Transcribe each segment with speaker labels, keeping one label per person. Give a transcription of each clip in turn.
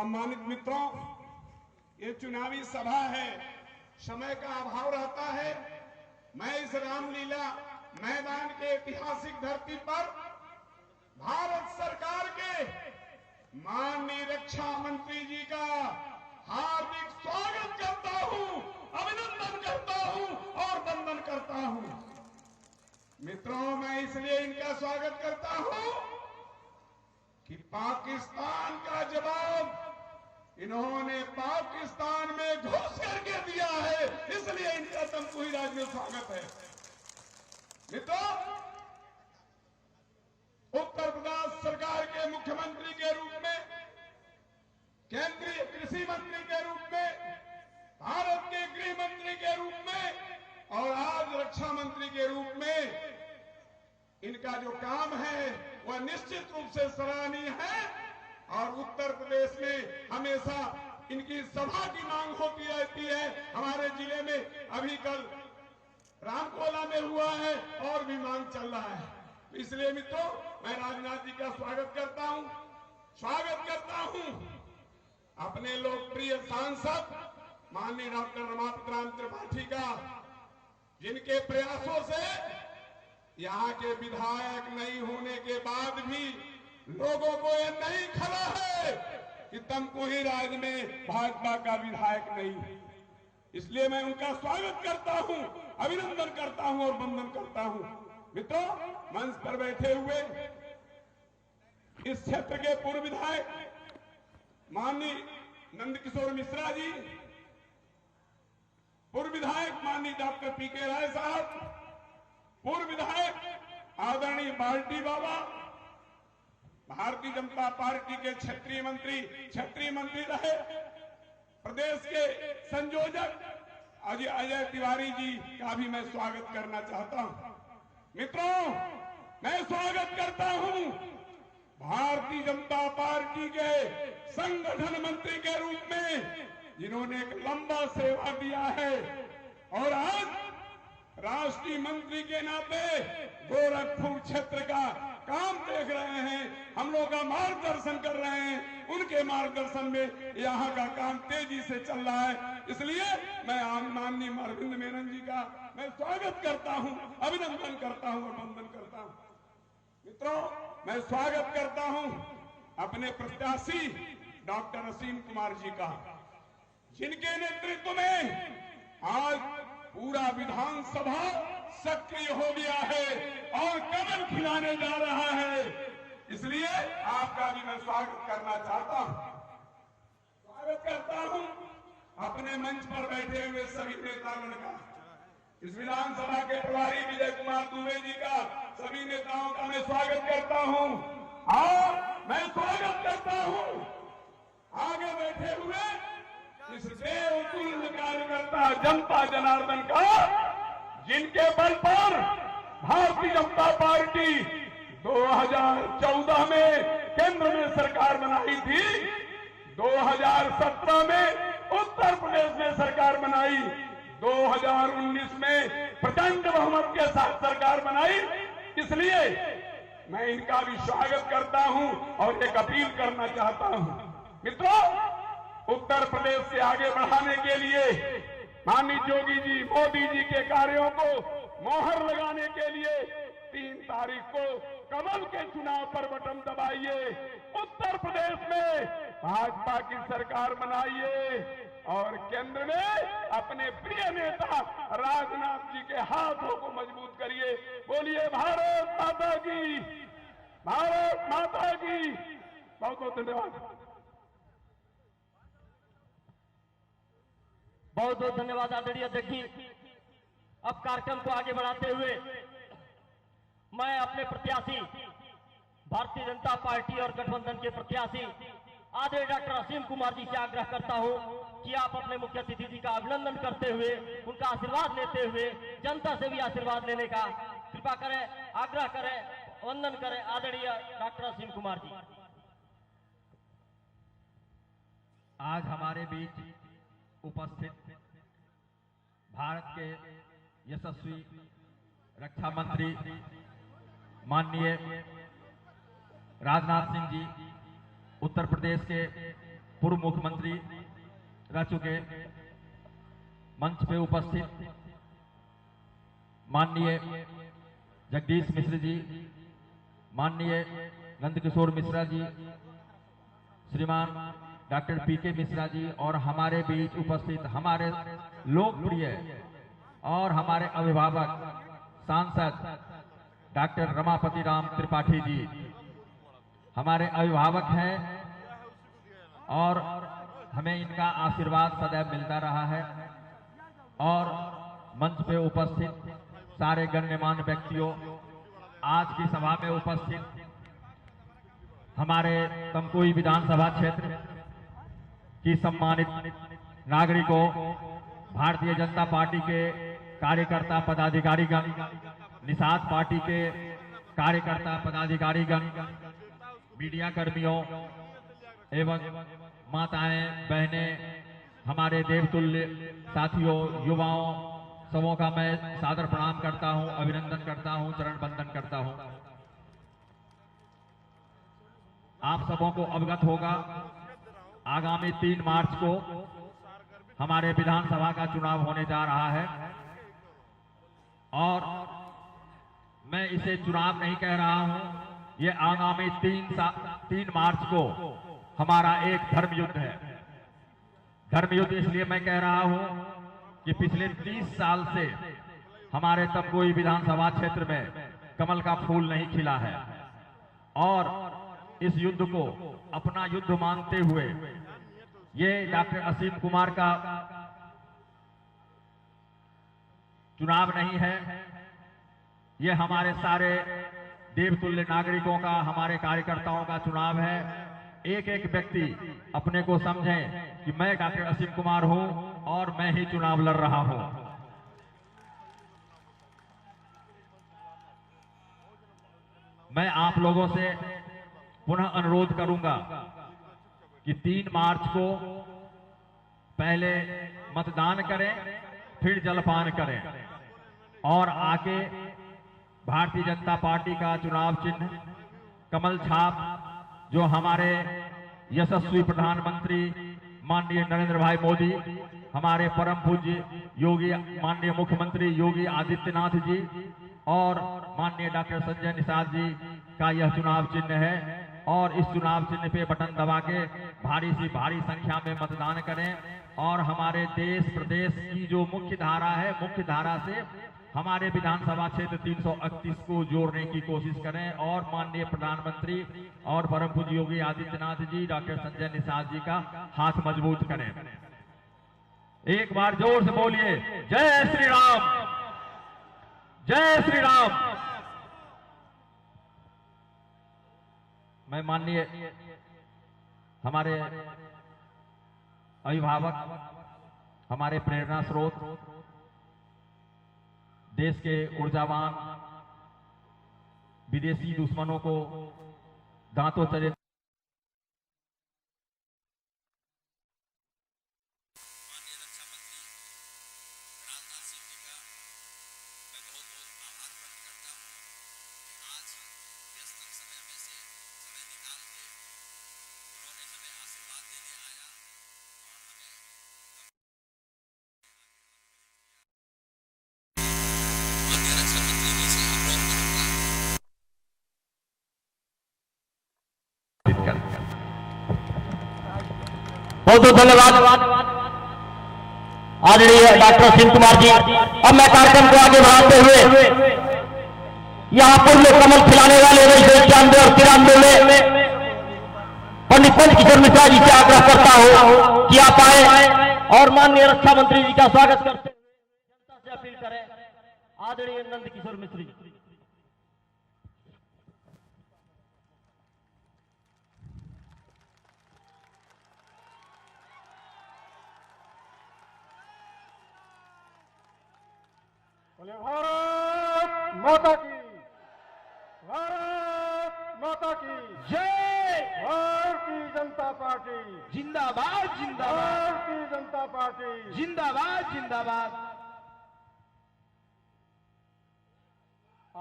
Speaker 1: सम्मानित मित्रों, ये चुनावी सभा है, समय का अभाव रहता है। मैं इस रामलीला मैदान के ऐतिहासिक धरती पर भारत सरकार के माननीय रक्षा मंत्री जी का हार्दिक स्वागत करता हूं, अभिनंदन करता हूं और वंदन करता हूं। मित्रों, मैं इसलिए इनका स्वागत करता हूं कि पाकिस्तान का जवाब इन्होंने पाकिस्तान में घुस करके दिया है, इसलिए इनका तमकुही राज में स्वागत है। मित्रों, उत्तर प्रदेश सरकार के मुख्यमंत्री के रूप में, केंद्रीय कृषि मंत्री के रूप में, भारत के गृह मंत्री के रूप में और आज रक्षा मंत्री के रूप में इनका जो काम है वह निश्चित रूप से सराहनीय है। और उत्तर प्रदेश में हमेशा इनकी सभा की मांग होती रहती है। हमारे जिले में अभी कल रामकोला में हुआ है और भी मांग चल रहा है। इसलिए मित्रों, मैं राजनाथ जी का स्वागत करता हूं अपने लोकप्रिय सांसद माननीय डॉक्टर रमापत त्रिपाठी का, जिनके प्रयासों से यहाँ के विधायक नहीं होने के बाद भी लोगों को यह नहीं खला है कि तमकुही राज में भाजपा का विधायक नहीं। इसलिए मैं उनका स्वागत करता हूं, अभिनंदन करता हूं और वंदन करता हूं। मित्रों, मंच पर बैठे हुए इस क्षेत्र के पूर्व विधायक माननीय नंदकिशोर मिश्रा जी, पूर्व विधायक माननीय डॉक्टर पीके राय साहब, पूर्व विधायक आदरणीय बाल्टी बाबा, भारतीय जनता पार्टी के क्षेत्रीय मंत्री रहे, प्रदेश के संयोजक अजय तिवारी जी का भी मैं स्वागत करना चाहता हूं। मित्रों, मैं स्वागत करता हूं भारतीय जनता पार्टी के संगठन मंत्री के रूप में, जिन्होंने एक लंबा सेवा दिया है और आज राष्ट्रीय मंत्री के नाते गोरखपुर क्षेत्र का काम देख रहे हैं, हम लोग का मार्गदर्शन कर रहे हैं। उनके मार्गदर्शन में यहाँ का काम तेजी से चल रहा है। इसलिए मैं माननीय अरविंद मेनन जी का मैं स्वागत करता हूं, अभिनंदन करता हूं और वंदन करता हूं। मित्रों, मैं स्वागत करता हूं अपने प्रत्याशी डॉक्टर असीम कुमार जी का, जिनके नेतृत्व में आज पूरा विधानसभा सक्रिय हो गया है और कमल खिलाने जा रहा है। इसलिए आपका भी मैं स्वागत करना चाहता हूं। स्वागत करता हूं अपने मंच पर बैठे हुए सभी नेतागण का, इस विधानसभा के प्रभारी विजय कुमार दुबे जी का, सभी नेताओं का मैं स्वागत करता हूं। और मैं स्वागत करता हूं आगे बैठे हुए इस देवतुल्य कार्यकर्ता जनता जनार्दन का, जिनके बल पर भारतीय जनता पार्टी 2014 में केंद्र में सरकार बनाई थी, 2017 में उत्तर प्रदेश में सरकार बनाई, 2019 में प्रचंड बहुमत के साथ सरकार बनाई। इसलिए मैं इनका भी स्वागत करता हूं और एक अपील करना चाहता हूं। मित्रों, उत्तर प्रदेश से आगे बढ़ाने के लिए माननीय योगी जी, मोदी जी के कार्यों को मोहर लगाने के लिए 3 तारीख को कमल के चुनाव पर बटन दबाइए, उत्तर प्रदेश में भाजपा की सरकार बनाइए और केंद्र में अपने प्रिय नेता राजनाथ जी के हाथों को मजबूत करिए। बोलिए भारत माता की, भारत माता की। बहुत बहुत धन्यवाद।
Speaker 2: बहुत बहुत धन्यवाद आदरणीय अध्यक्ष जी। अब कार्यक्रम को आगे बढ़ाते हुए मैं अपने प्रत्याशी भारतीय जनता पार्टी और गठबंधन के प्रत्याशी आदरणीय डॉक्टर असीम कुमार जी से आग्रह करता हूं कि आप अपने मुख्य अतिथि जी का अभिनंदन करते हुए, उनका आशीर्वाद लेते हुए, जनता से भी आशीर्वाद लेने का कृपा करें, आग्रह करें, वंदन करें। आदरणीय डॉक्टर असीम कुमार जी।
Speaker 3: आज हमारे बीच उपस्थित भारत के यशस्वी रक्षा मंत्री माननीय राजनाथ सिंह जी, उत्तर प्रदेश के पूर्व मुख्यमंत्री रह चुके, मंच पे उपस्थित माननीय जगदीश मिश्र जी, माननीय नंदकिशोर मिश्रा जी, श्रीमान डॉक्टर पीके मिश्रा जी और हमारे बीच उपस्थित हमारे लोकप्रिय और हमारे अभिभावक सांसद डॉक्टर रमापति राम त्रिपाठी जी हमारे अभिभावक हैं और हमें इनका आशीर्वाद सदैव मिलता रहा है। और मंच पे उपस्थित सारे गण्यमान्य व्यक्तियों, आज की सभा में उपस्थित हमारे तमकुही विधानसभा क्षेत्र की सम्मानित नागरिकों, भारतीय जनता पार्टी के कार्यकर्ता पदाधिकारीगण, निषाद पार्टी के कार्यकर्ता पदाधिकारीगण, मीडिया कर्मियों एवं माताएं बहनें, हमारे देवतुल्य साथियों, युवाओं, सबों का मैं सादर प्रणाम करता हूं, अभिनंदन करता हूं, चरण वंदन करता हूं। आप सबों को अवगत होगा, आगामी 3 मार्च को हमारे विधानसभा का चुनाव होने जा रहा है और मैं इसे चुनाव नहीं कह रहा हूं, ये आगामी 3 मार्च को हमारा एक धर्मयुद्ध है। धर्मयुद्ध इसलिए मैं कह रहा हूं कि पिछले 30 साल से हमारे तमकुही विधानसभा क्षेत्र में कमल का फूल नहीं खिला है और इस युद्ध को अपना युद्ध मानते हुए ये डॉक्टर असीम कुमार का चुनाव नहीं है, ये हमारे सारे देवतुल्य नागरिकों का, हमारे कार्यकर्ताओं का चुनाव है। एक एक व्यक्ति अपने को समझें कि मैं डॉक्टर असीम कुमार हूं और मैं ही चुनाव लड़ रहा हूं। मैं आप लोगों से पुनः अनुरोध करूंगा कि 3 मार्च को पहले मतदान करें, फिर जलपान करें और आके भारतीय जनता पार्टी का चुनाव चिन्ह कमल छाप, जो हमारे यशस्वी प्रधानमंत्री माननीय नरेंद्र भाई मोदी, हमारे परम पूज्य योगी माननीय मुख्यमंत्री योगी आदित्यनाथ जी और माननीय डॉक्टर संजय निषाद जी का यह चुनाव चिन्ह है और इस चुनाव चिन्ह पे बटन दबा के भारी सी भारी संख्या में मतदान करें और हमारे देश प्रदेश की जो मुख्य धारा है, मुख्य धारा से हमारे विधानसभा क्षेत्र 338 को जोड़ने की कोशिश करें और माननीय प्रधानमंत्री और परम पूज्य योगी आदित्यनाथ जी, डॉक्टर संजय निषाद जी का हाथ मजबूत करें। एक बार जोर से बोलिए, जय श्री राम, जय श्री राम। मैं माननीय हमारे अभिभावक, हमारे प्रेरणा स्रोत, देश के ऊर्जावान, विदेशी दुश्मनों को दांतों चले
Speaker 2: बहुत बहुत धन्यवाद आदरणीय डॉक्टर असीम कुमार जी। अब मैं कार्यक्रम को आगे बढ़ाते हुए यहाँ पूर्व में कमल खिलाने वाले 1991 और 93 में पंडित नंदकिशोर मिश्रा जी से आग्रह करता हूँ कि आप आए और माननीय रक्षा मंत्री जी का स्वागत करते हुए जनता से अपील करें, आदरणीय नंदकिशोर मिश्र जी।
Speaker 4: भारत माता की, भारत माता की
Speaker 5: जय।
Speaker 4: भारतीय जनता पार्टी
Speaker 5: जिंदाबाद जिंदाबाद,
Speaker 4: भारतीय जनता पार्टी
Speaker 5: जिंदाबाद जिंदाबाद।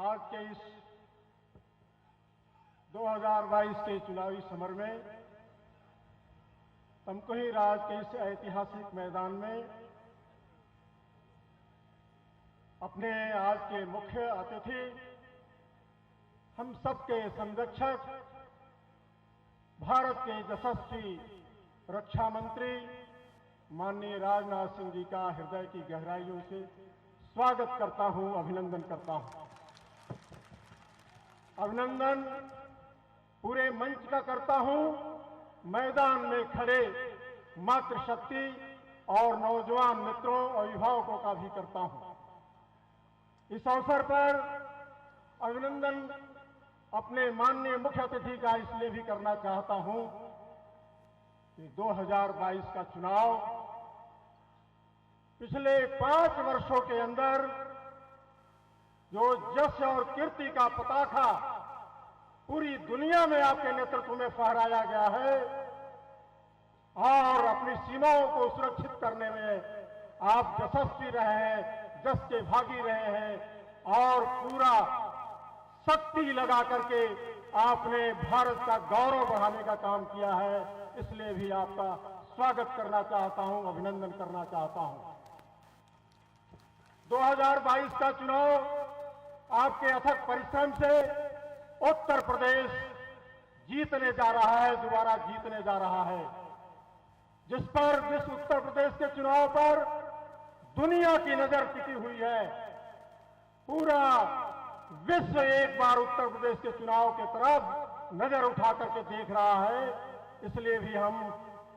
Speaker 4: आज के इस 2022 के चुनावी समर में तमकुही राज के इस ऐतिहासिक मैदान में अपने आज के मुख्य अतिथि, हम सबके संरक्षक, भारत के यशस्वी रक्षा मंत्री माननीय राजनाथ सिंह जी का हृदय की गहराइयों से स्वागत करता हूं, अभिनंदन करता हूं। अभिनंदन पूरे मंच का करता हूं, मैदान में खड़े मातृशक्ति और नौजवान मित्रों और अभिभावकों का भी करता हूं। इस अवसर पर अभिनंदन अपने माननीय मुख्य अतिथि का इसलिए भी करना चाहता हूं कि 2022 का चुनाव पिछले 5 वर्षों के अंदर जो यश और कीर्ति का पताका पूरी दुनिया में आपके नेतृत्व में फहराया गया है और अपनी सीमाओं को सुरक्षित करने में आप यशस्वी रहे हैं, जस के भागी रहे हैं और पूरा शक्ति लगा करके आपने भारत का गौरव बढ़ाने का काम किया है। इसलिए भी आपका स्वागत करना चाहता हूं, अभिनंदन करना चाहता हूं। 2022 का चुनाव आपके अथक परिश्रम से उत्तर प्रदेश जीतने जा रहा है, दोबारा जीतने जा रहा है। जिस उत्तर प्रदेश के चुनाव पर दुनिया की नजर टिकी हुई है, पूरा विश्व एक बार उत्तर प्रदेश के चुनाव की तरफ नजर उठा करके देख रहा है। इसलिए भी हम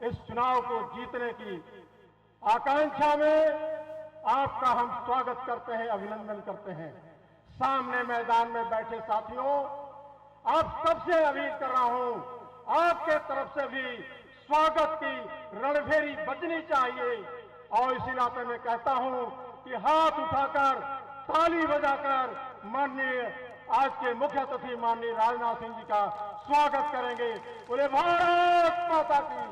Speaker 4: इस चुनाव को जीतने की आकांक्षा में आपका हम स्वागत करते हैं, अभिनंदन करते हैं। सामने मैदान में बैठे साथियों, आप सबसे अपील कर रहा हूं, आपके तरफ से भी स्वागत की रणभेरी बजनी चाहिए और इसी नाते में कहता हूं कि हाथ उठाकर ताली बजाकर माननीय आज के मुख्य अतिथि माननीय राजनाथ सिंह जी का स्वागत करेंगे। बोले भारत माता की,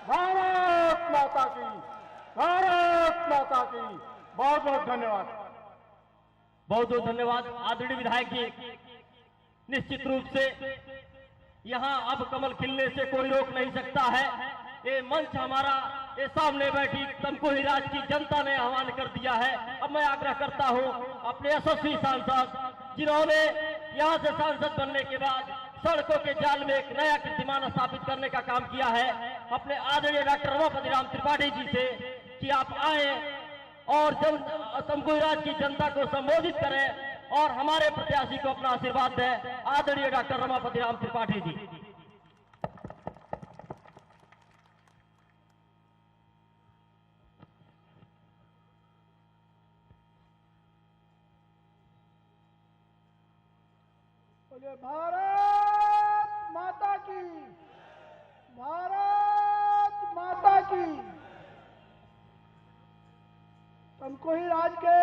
Speaker 4: भारत माता की, भारत माता की। बहुत बहुत धन्यवाद।
Speaker 2: बहुत बहुत धन्यवाद आदरणीय विधायक जी। निश्चित रूप से यहाँ अब कमल खिलने से कोई रोक नहीं सकता है। ये मंच हमारा, ये सामने बैठी तमकुही राज की जनता ने आह्वान कर दिया है। अब मैं आग्रह करता हूँ अपने यशस्वी सांसद, जिन्होंने यहाँ से सांसद बनने के बाद सड़कों के जाल में एक नया कीर्तिमान स्थापित करने का काम किया है, अपने आदरणीय डॉक्टर रमापति राम त्रिपाठी जी से कि आप आए और तमकुही राज की जनता को संबोधित करें और हमारे प्रत्याशी को अपना आशीर्वाद दें। आदरणीय डॉक्टर रमापति राम त्रिपाठी जी।
Speaker 5: बोले भारत माता की, भारत माता की। तमकुही राज के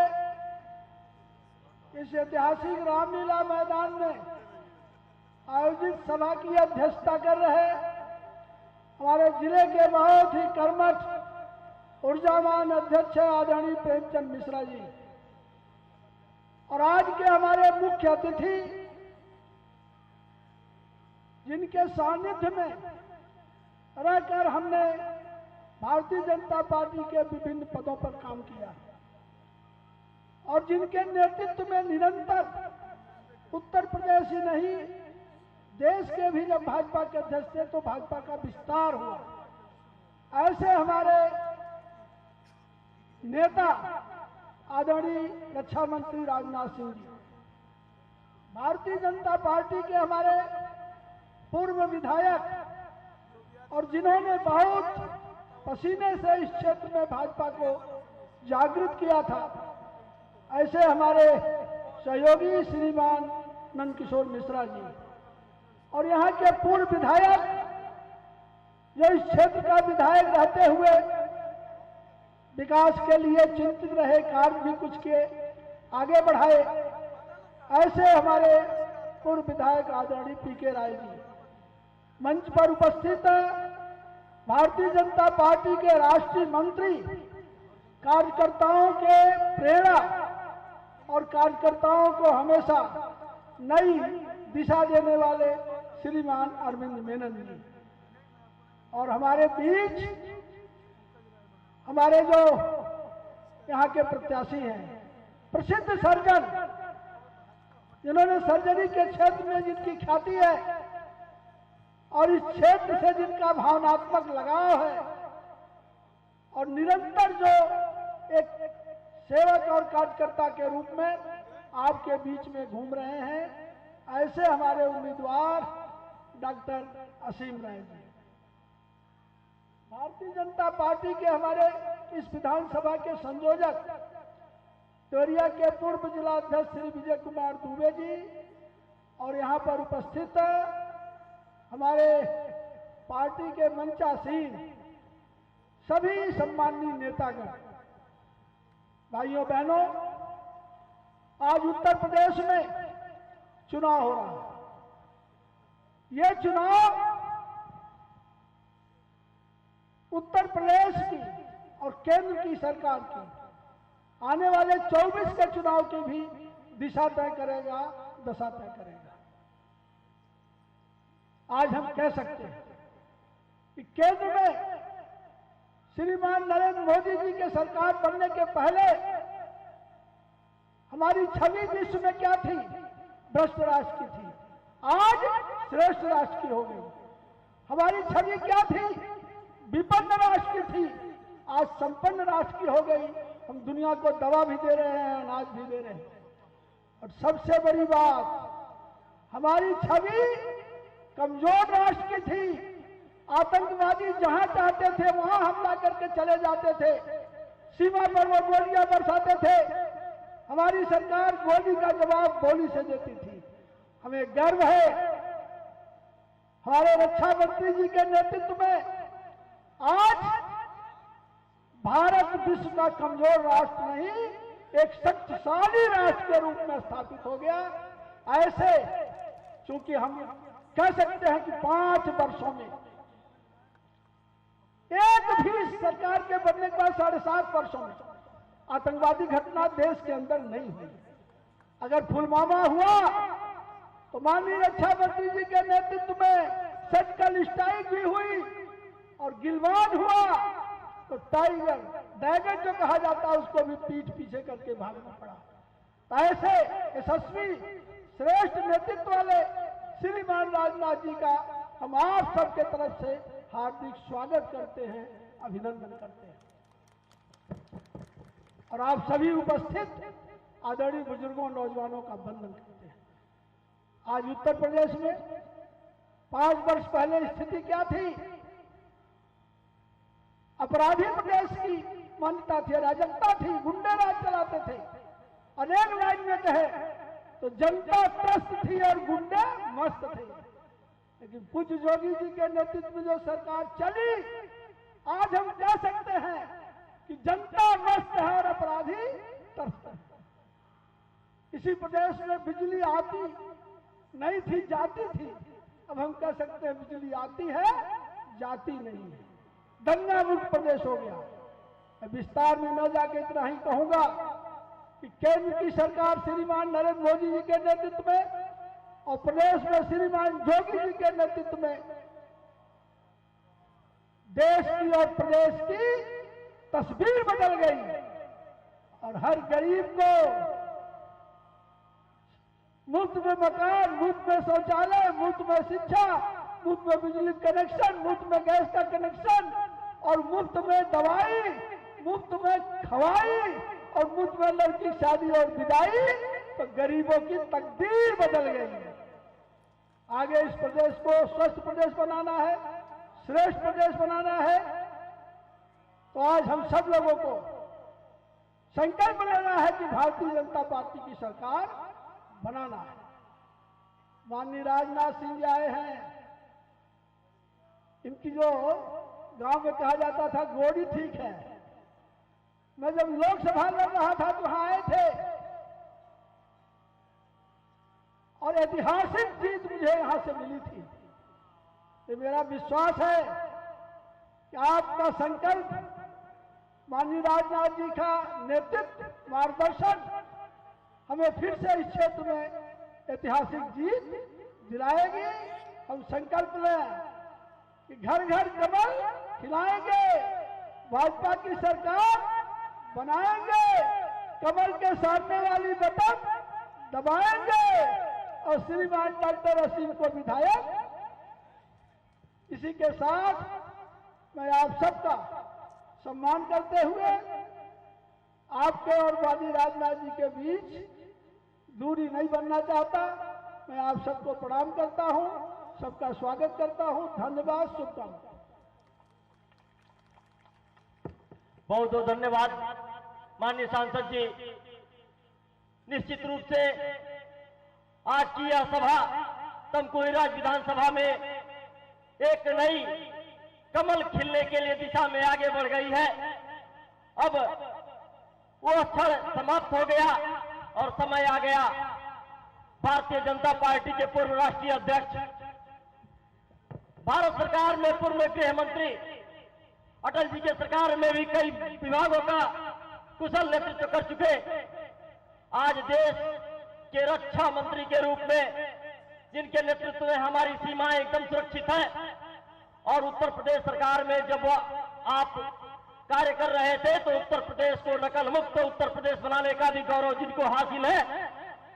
Speaker 5: इस ऐतिहासिक रामलीला मैदान में आयोजित सभा की अध्यक्षता कर रहे हमारे जिले के बहुत ही कर्मठ ऊर्जावान अध्यक्ष आदरणीय प्रेमचंद मिश्रा जी और आज के हमारे मुख्य अतिथि जिनके सानिध्य में रहकर हमने भारतीय जनता पार्टी के विभिन्न पदों पर काम किया और जिनके नेतृत्व में निरंतर उत्तर प्रदेश ही नहीं देश के भी जब भाजपा के अध्यक्ष थे तो भाजपा का विस्तार हुआ। ऐसे हमारे नेता आदरणीय रक्षा मंत्री राजनाथ सिंह जी, भारतीय जनता पार्टी के हमारे पूर्व विधायक और जिन्होंने बहुत पसीने से इस क्षेत्र में भाजपा को जागृत किया था, ऐसे हमारे सहयोगी श्रीमान नंदकिशोर मिश्रा जी और यहाँ के पूर्व विधायक जो इस क्षेत्र का विधायक रहते हुए विकास के लिए चिंतित रहे, कार्य भी कुछ किए, आगे बढ़ाए, ऐसे हमारे पूर्व विधायक आदरणीय पीके राय जी। मंच पर उपस्थित भारतीय जनता पार्टी के राष्ट्रीय मंत्री, कार्यकर्ताओं के प्रेरणा और कार्यकर्ताओं को हमेशा नई दिशा देने वाले श्रीमान अरविंद मेनन जी और हमारे बीच हमारे जो यहाँ के प्रत्याशी हैं, प्रसिद्ध सर्जन, जिन्होंने सर्जरी के क्षेत्र में जिनकी ख्याति है और इस क्षेत्र से जिनका भावनात्मक लगाव है और निरंतर जो एक सेवक और कार्यकर्ता के रूप में आपके बीच में घूम रहे हैं, ऐसे हमारे उम्मीदवार डॉक्टर असीम राय जी। भारतीय जनता पार्टी के हमारे इस विधानसभा के संयोजक देवरिया के पूर्व जिलाध्यक्ष श्री विजय कुमार दुबे जी और यहाँ पर उपस्थित हमारे पार्टी के मंचासीन सभी सम्माननीय नेतागण, भाइयों बहनों, आज उत्तर प्रदेश में चुनाव हो रहा है। यह चुनाव उत्तर प्रदेश की और केंद्र की सरकार की आने वाले 24 के चुनाव की भी दिशा तय करेगा, दशा तय करेगा। आज हम कह सकते हैं कि केंद्र में श्रीमान नरेंद्र मोदी जी के सरकार बनने के पहले हमारी छवि विश्व में क्या थी? भ्रष्ट राष्ट्र की थी। आज श्रेष्ठ राष्ट्र की हो गई। हमारी छवि क्या थी? विपन्न राष्ट्र की थी। आज संपन्न राष्ट्र की हो गई। हम दुनिया को दवा भी दे रहे हैं, अनाज भी दे रहे हैं। और सबसे बड़ी बात, हमारी छवि कमजोर राष्ट्र की थी। आतंकवादी जहां चाहते थे वहां हमला करके चले जाते थे, सीमा पर वो गोलियां बरसाते थे। हमारी सरकार गोली का जवाब गोली से देती थी। हमें गर्व है हमारे रक्षा मंत्री जी के नेतृत्व में आज भारत विश्व का कमजोर राष्ट्र नहीं, एक शक्तिशाली राष्ट्र के रूप में स्थापित हो गया। ऐसे चूंकि हम कह सकते हैं कि 5 वर्षों में एक भी सरकार के बनने के बाद 7.5 वर्षों में आतंकवादी घटना देश के अंदर नहीं हुई। अगर पुलवामा हुआ तो माननीय रक्षा मंत्री जी के नेतृत्व में सर्जिकल स्ट्राइक भी हुई, और गिलवान हुआ तो टाइगर ड्रैगन जो कहा जाता है उसको भी पीठ पीछे करके भागना पड़ा। तो ऐसे यशस्वी श्रेष्ठ नेतृत्व वाले श्रीमान राजनाथ जी का हम आप सबके तरफ से हार्दिक स्वागत करते हैं, अभिनंदन करते हैं। और आप सभी उपस्थित आदरणीय बुजुर्गों, नौजवानों का वंदन करते हैं। आज उत्तर प्रदेश में 5 वर्ष पहले स्थिति क्या थी? अपराधी प्रदेश की मान्यता थी, अराजकता थी, गुंडे राज चलाते थे। अनेक लाइन में कहे तो जनता त्रस्त थी और गुंडे मस्त थे। लेकिन पूज्य योगी जी के नेतृत्व में जो सरकार चली, आज हम कह सकते हैं कि जनता मस्त है और अपराधी त्रस्त है। इसी प्रदेश में बिजली आती नहीं थी, जाती थी। अब हम कह सकते हैं बिजली आती है, जाती नहीं है। दंगा मुक्त प्रदेश हो गया। विस्तार में न जाके इतना ही कहूंगा कि केंद्र की सरकार श्रीमान नरेंद्र मोदी जी के नेतृत्व में और प्रदेश में श्रीमान योगी जी के नेतृत्व में देश की और प्रदेश की तस्वीर बदल गई। और हर गरीब को मुफ्त में मकान, मुफ्त में शौचालय, मुफ्त में शिक्षा, मुफ्त में बिजली कनेक्शन, मुफ्त में गैस का कनेक्शन, और मुफ्त में दवाई, मुफ्त में खवाई, और मुफ्त में लड़की शादी और विदाई। तो गरीबों की तकदीर बदल गई है। आगे इस प्रदेश को स्वस्थ प्रदेश बनाना है, श्रेष्ठ प्रदेश बनाना है। तो आज हम सब लोगों को संकल्प लेना है कि भारतीय जनता पार्टी की सरकार बनाना है। माननीय राजनाथ सिंह जी आए हैं। इनकी जो गांव में कहा जाता था गोड़ी ठीक है। मैं जब लोकसभा लड़ रहा था तो वहां आए थे और ऐतिहासिक जीत मुझे यहां से मिली थी। ये मेरा विश्वास है कि आपका संकल्प, माननीय राजनाथ जी का नेतृत्व, मार्गदर्शन हमें फिर से इस क्षेत्र में ऐतिहासिक जीत दिलाएगी। हम संकल्प लें कि घर घर कमल खिलाएंगे, भाजपा की सरकार बनाएंगे, कमल के सामने वाली बटन दबाएंगे और श्रीमान डॉक्टर असीम को विधायक। इसी के साथ मैं आप सबका सम्मान करते हुए आपके और वादी राजनाथ जी के बीच दूरी नहीं बनना चाहता। मैं आप सबको प्रणाम करता हूं, सबका स्वागत करता हूं। धन्यवाद, शुभकामनाएं।
Speaker 2: बहुत बहुत धन्यवाद माननीय सांसद जी। निश्चित रूप से आज की यह सभा तमकुहीराज विधानसभा में एक नई कमल खिलने के लिए दिशा में आगे बढ़ गई है। अब वो क्षण समाप्त हो गया और समय आ गया भारतीय जनता पार्टी के पूर्व राष्ट्रीय अध्यक्ष, भारत सरकार में पूर्व गृह मंत्री, अटल जी के सरकार में भी कई विभागों का कुशल नेतृत्व कर चुके, आज देश के रक्षा मंत्री के रूप में जिनके नेतृत्व में हमारी सीमाएं एकदम सुरक्षित हैं, और उत्तर प्रदेश सरकार में जब आप कार्य कर रहे थे तो उत्तर प्रदेश को नकल मुक्त उत्तर प्रदेश बनाने का भी गौरव जिनको हासिल है,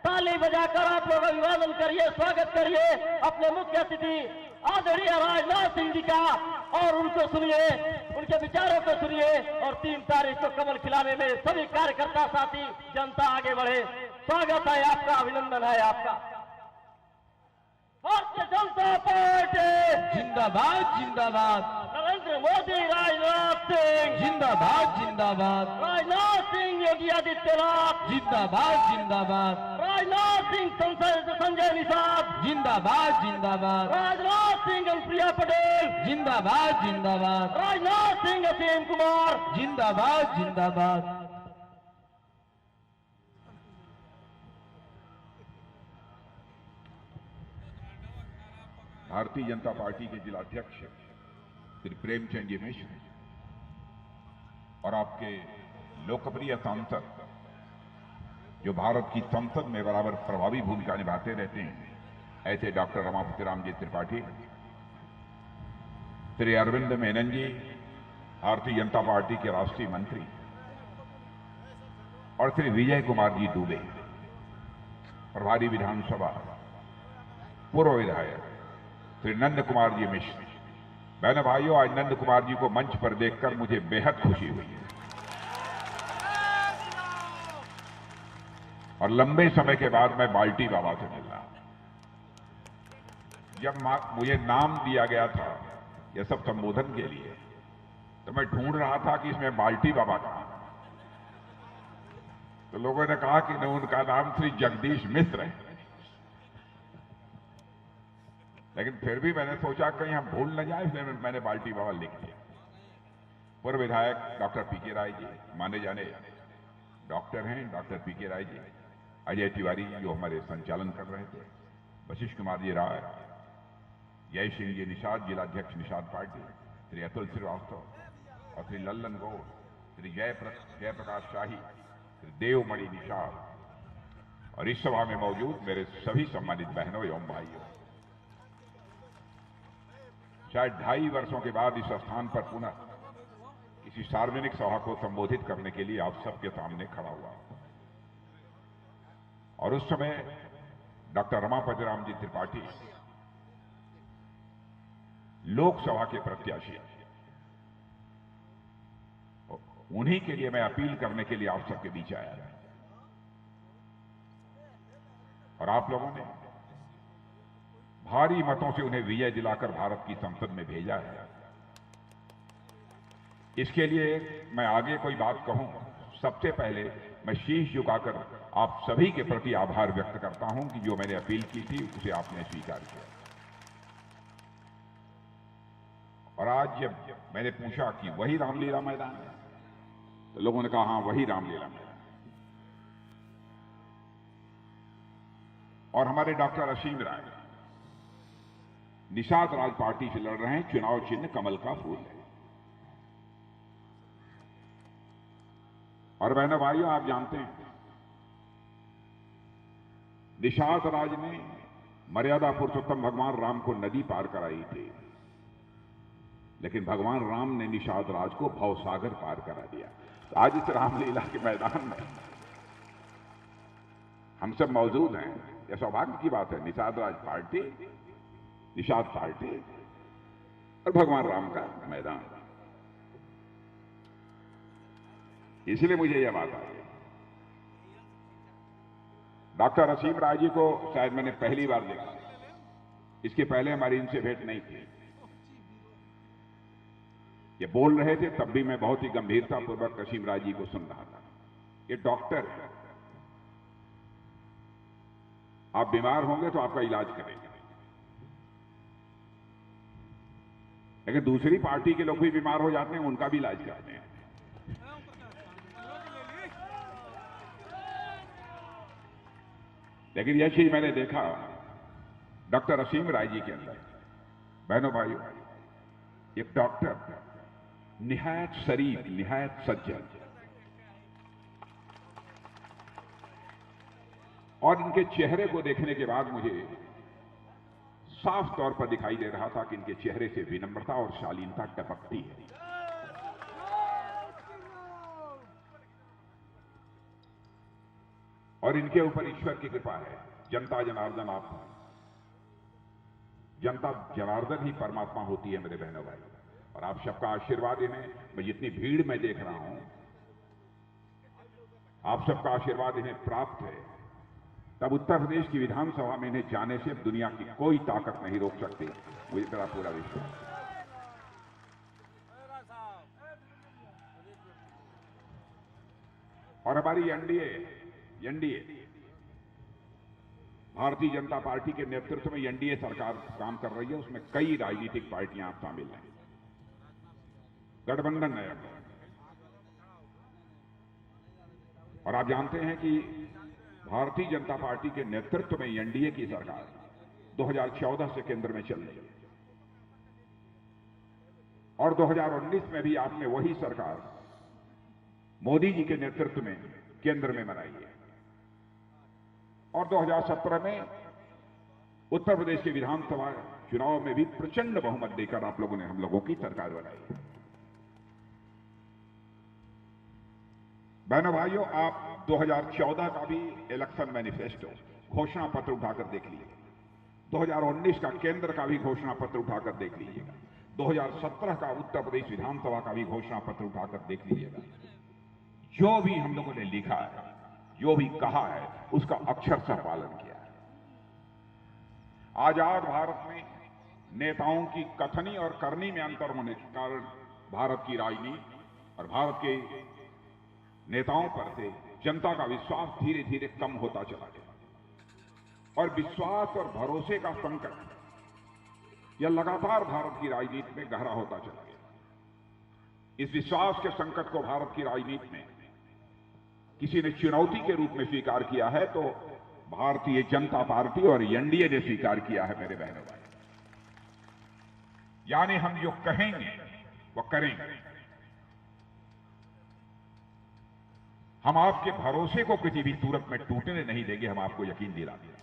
Speaker 2: ताली बजाकर आप लोग अभिवादन करिए, स्वागत करिए अपने मुख्य अतिथि आदरणीय राजनाथ सिंह जी का, और उनको सुनिए, उनके विचारों को सुनिए, और 3 तारीख को कमल खिलाने में सभी कार्यकर्ता साथी जनता आगे बढ़े। स्वागत है आपका, अभिनंदन है आपका। भारतीय जनता पार्टी
Speaker 3: जिंदाबाद जिंदाबाद,
Speaker 2: नरेंद्र मोदी राजनाथ सिंह
Speaker 3: जिंदाबाद जिंदाबाद,
Speaker 2: राजनाथ सिंह योगी आदित्यनाथ
Speaker 3: जिंदाबाद जिंदाबाद,
Speaker 2: राजनाथ सिंह संजय निषाद
Speaker 3: जिंदाबाद जिंदाबाद,
Speaker 2: राजनाथ सिंह अनुप्रिया पटेल
Speaker 3: जिंदाबाद जिंदाबाद,
Speaker 2: राजनाथ सिंह असीम कुमार
Speaker 3: जिंदाबाद जिंदाबाद।
Speaker 6: भारतीय जनता पार्टी के जिलाध्यक्ष श्री प्रेमचंद जी मिश्र और आपके लोकप्रिय सांसद जो भारत की संसद में बराबर प्रभावी भूमिका निभाते रहते हैं, ऐसे डॉक्टर रमापति राम जी त्रिपाठी, श्री अरविंद मेनन जी भारतीय जनता पार्टी के राष्ट्रीय मंत्री, और श्री विजय कुमार जी दुबे प्रभारी विधानसभा, पूर्व विधायक श्री नंद कुमार जी मिश्र। बहनों भाइयों, आज नंद कुमार जी को मंच पर देखकर मुझे बेहद खुशी हुई है, और लंबे समय के बाद मैं बाल्टी बाबा से मिल रहा। जब मुझे नाम दिया गया था यह सब संबोधन के लिए, तो मैं ढूंढ रहा था कि इसमें बाल्टी बाबा कहां, तो लोगों ने कहा कि उनका नाम श्री जगदीश मिश्र है, लेकिन फिर भी मैंने सोचा कहीं हम भूल न जाए, इसलिए मैंने बाल्टी बाबा लिख दिया। पूर्व विधायक डॉक्टर पीके राय जी, माने जाने डॉक्टर हैं डॉक्टर पीके राय जी, अजय तिवारी जो हमारे संचालन कर रहे थे, वशिष्ठ कुमार जी राय, जय सिंह जी निषाद जिलाध्यक्ष निषाद पार्टी, श्री अतुल श्रीवास्तव और श्री लल्लन गौड़, श्री जयप्रकाश शाही, श्री देवमणि निषाद, और इस सभा में मौजूद मेरे सभी सम्मानित बहनों एवं भाइयों। शायद 2.5 वर्षों के बाद इस स्थान पर पुनः किसी सार्वजनिक सभा को संबोधित करने के लिए आप सबके सामने खड़ा हुआ, और उस समय डॉक्टर रमापति राम जी त्रिपाठी लोकसभा के प्रत्याशी, उन्हीं के लिए मैं अपील करने के लिए आप सबके बीच आया, और आप लोगों ने भारी मतों से उन्हें विजय दिलाकर भारत की संसद में भेजा है। इसके लिए मैं आगे कोई बात कहूं, सबसे पहले मैं शीश झुकाकर आप सभी के प्रति आभार व्यक्त करता हूं कि जो मैंने अपील की थी उसे आपने स्वीकार किया। और आज जब मैंने पूछा कि वही रामलीला मैदान है, तो लोगों ने कहा हां वही रामलीला मैदान। और हमारे डॉक्टर असीम राय निषाद राज पार्टी से लड़ रहे हैं, चुनाव चिन्ह कमल का फूल है। और बहनों भाइयों, आप जानते हैं निषाद राज ने मर्यादा पुरुषोत्तम भगवान राम को नदी पार कराई थी, लेकिन भगवान राम ने निषाद राज को भवसागर पार करा दिया। तो आज इस रामलीला के मैदान में हम सब मौजूद हैं, यह सौभाग्य की बात है। निषाद राज पार्टी, निषाद पार्टी और भगवान राम का मैदान। इसलिए मुझे यह बात आई। डॉक्टर असीम राय जी को शायद मैंने पहली बार देखा, इसके पहले हमारी इनसे भेंट नहीं थी। ये बोल रहे थे तब भी मैं बहुत ही गंभीरता पूर्वक असीम राय जी को सुन रहा था। ये डॉक्टर है, आप बीमार होंगे तो आपका इलाज करेंगे, लेकिन दूसरी पार्टी के लोग भी बीमार हो जाते हैं, उनका भी इलाज करते हैं। लेकिन यह चीज मैंने देखा डॉक्टर असीम राय जी के अंदर। बहनों भाइयों, एक डॉक्टर निहायत शरीफ, निहायत सज्जन, और इनके चेहरे को देखने के बाद मुझे साफ तौर पर दिखाई दे रहा था कि इनके चेहरे से विनम्रता और शालीनता टपकती है। और इनके ऊपर ईश्वर की कृपा है। जनता जनार्दन, आप जनता जनार्दन ही परमात्मा होती है मेरे बहनों भाई, और आप सबका आशीर्वाद इन्हें, मैं जितनी भीड़ में देख रहा हूं, आप सबका आशीर्वाद इन्हें प्राप्त है। तब उत्तर प्रदेश की विधानसभा में इन्हें जाने से दुनिया की कोई ताकत नहीं रोक सकती, मुझे तेरा पूरा विश्वास है। और हमारी एनडीए भारतीय जनता पार्टी के नेतृत्व में एनडीए सरकार काम कर रही है, उसमें कई राजनीतिक पार्टियां आप शामिल हैं, गठबंधन है। और आप जानते हैं कि भारतीय जनता पार्टी के नेतृत्व में एनडीए की सरकार 2014 से केंद्र में चल रही है, और 2019 में भी आपने वही सरकार मोदी जी के नेतृत्व में केंद्र में बनाई है, और 2017 में उत्तर प्रदेश के विधानसभा चुनाव में भी प्रचंड बहुमत देकर आप लोगों ने हम लोगों की सरकार बनाई। बहनों भाइयों, आप 2014 का भी इलेक्शन मैनिफेस्टो घोषणा पत्र उठाकर देख लीजिए, 2019 का केंद्र का भी घोषणा पत्र उठाकर देख लीजिएगा, 2017 का उत्तर प्रदेश विधानसभा का भी घोषणा पत्र उठाकर देख लीजिएगा। जो भी हम लोगों ने लिखा है, जो भी कहा है, उसका अक्षरशः पालन किया है। आजाद भारत में नेताओं की कथनी और करनी में अंतर होने के कारण भारत की राजनीति और भारत के नेताओं पर से जनता का विश्वास धीरे धीरे कम होता चला गया, और विश्वास और भरोसे का संकट यह लगातार भारत की राजनीति में गहरा होता चला गया। इस विश्वास के संकट को भारत की राजनीति में किसी ने चुनौती के रूप में स्वीकार किया है, तो भारतीय जनता पार्टी और एनडीए ने स्वीकार किया है मेरे बहनों भाई। यानी हम जो कहेंगे वो करेंगे। हम आपके भरोसे को किसी भी सूरत में टूटने नहीं देंगे, हम आपको यकीन दिलाते हैं।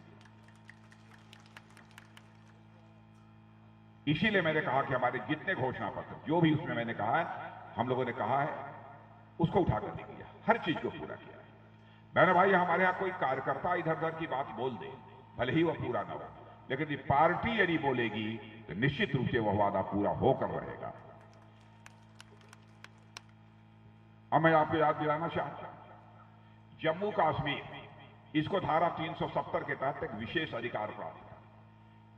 Speaker 6: इसीलिए मैंने कहा कि हमारे जितने घोषणा पत्र, जो भी उसमें मैंने कहा है, हम लोगों ने कहा है, उसको उठाकर नहीं किया, हर चीज को पूरा किया। मैंने भाई, हमारे यहां कोई कार्यकर्ता इधर उधर की बात बोल दे, भले ही वह पूरा ना हो, लेकिन ये पार्टी यदि बोलेगी तो निश्चित रूप से वह वादा पूरा होकर रहेगा। अब मैं आपको याद दिलाना चाहता हूं, जम्मू कश्मीर, इसको धारा 370 के तहत एक विशेष अधिकार प्राप्त है।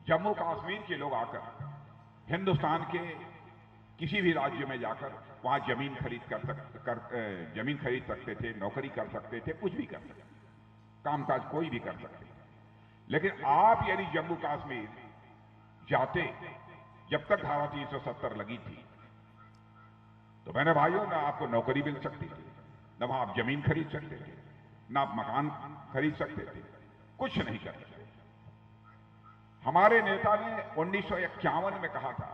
Speaker 6: जम्मू कश्मीर के लोग आकर हिंदुस्तान के किसी भी राज्य में जाकर वहां जमीन खरीद सकते थे, नौकरी कर सकते थे, कुछ भी कर सकते थे, कामकाज कोई भी कर सकते थे। लेकिन आप यदि जम्मू कश्मीर जाते, जब तक धारा 370 लगी थी, तो मैंने भाइयों, ना आपको नौकरी मिल सकती थी, न वहां आप जमीन खरीद सकते थे, ना आप मकान खरीद सकते थे, कुछ नहीं कर सकते। हमारे नेता ने 1951 में कहा था,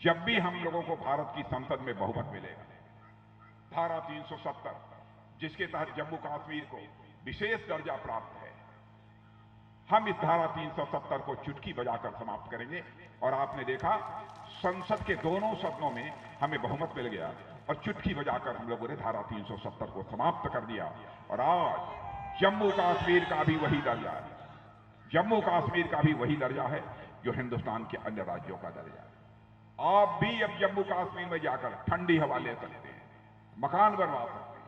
Speaker 6: जब भी हम लोगों को भारत की संसद में बहुमत मिलेगा, धारा 370 जिसके तहत जम्मू कश्मीर को विशेष दर्जा प्राप्त है, हम इस धारा 370 को चुटकी बजाकर समाप्त करेंगे। और आपने देखा संसद के दोनों सदनों में हमें बहुमत मिल गया और चुटकी बजाकर हम लोगों ने धारा 370 को समाप्त कर दिया। और आज जम्मू कश्मीर का भी वही दर्जा है, जम्मू कश्मीर का भी वही दर्जा है जो हिंदुस्तान के अन्य राज्यों का दर्जा है। आप भी अब जम्मू कश्मीर में जाकर ठंडी हवा ले सकते हैं, मकान बनवा सकते हैं,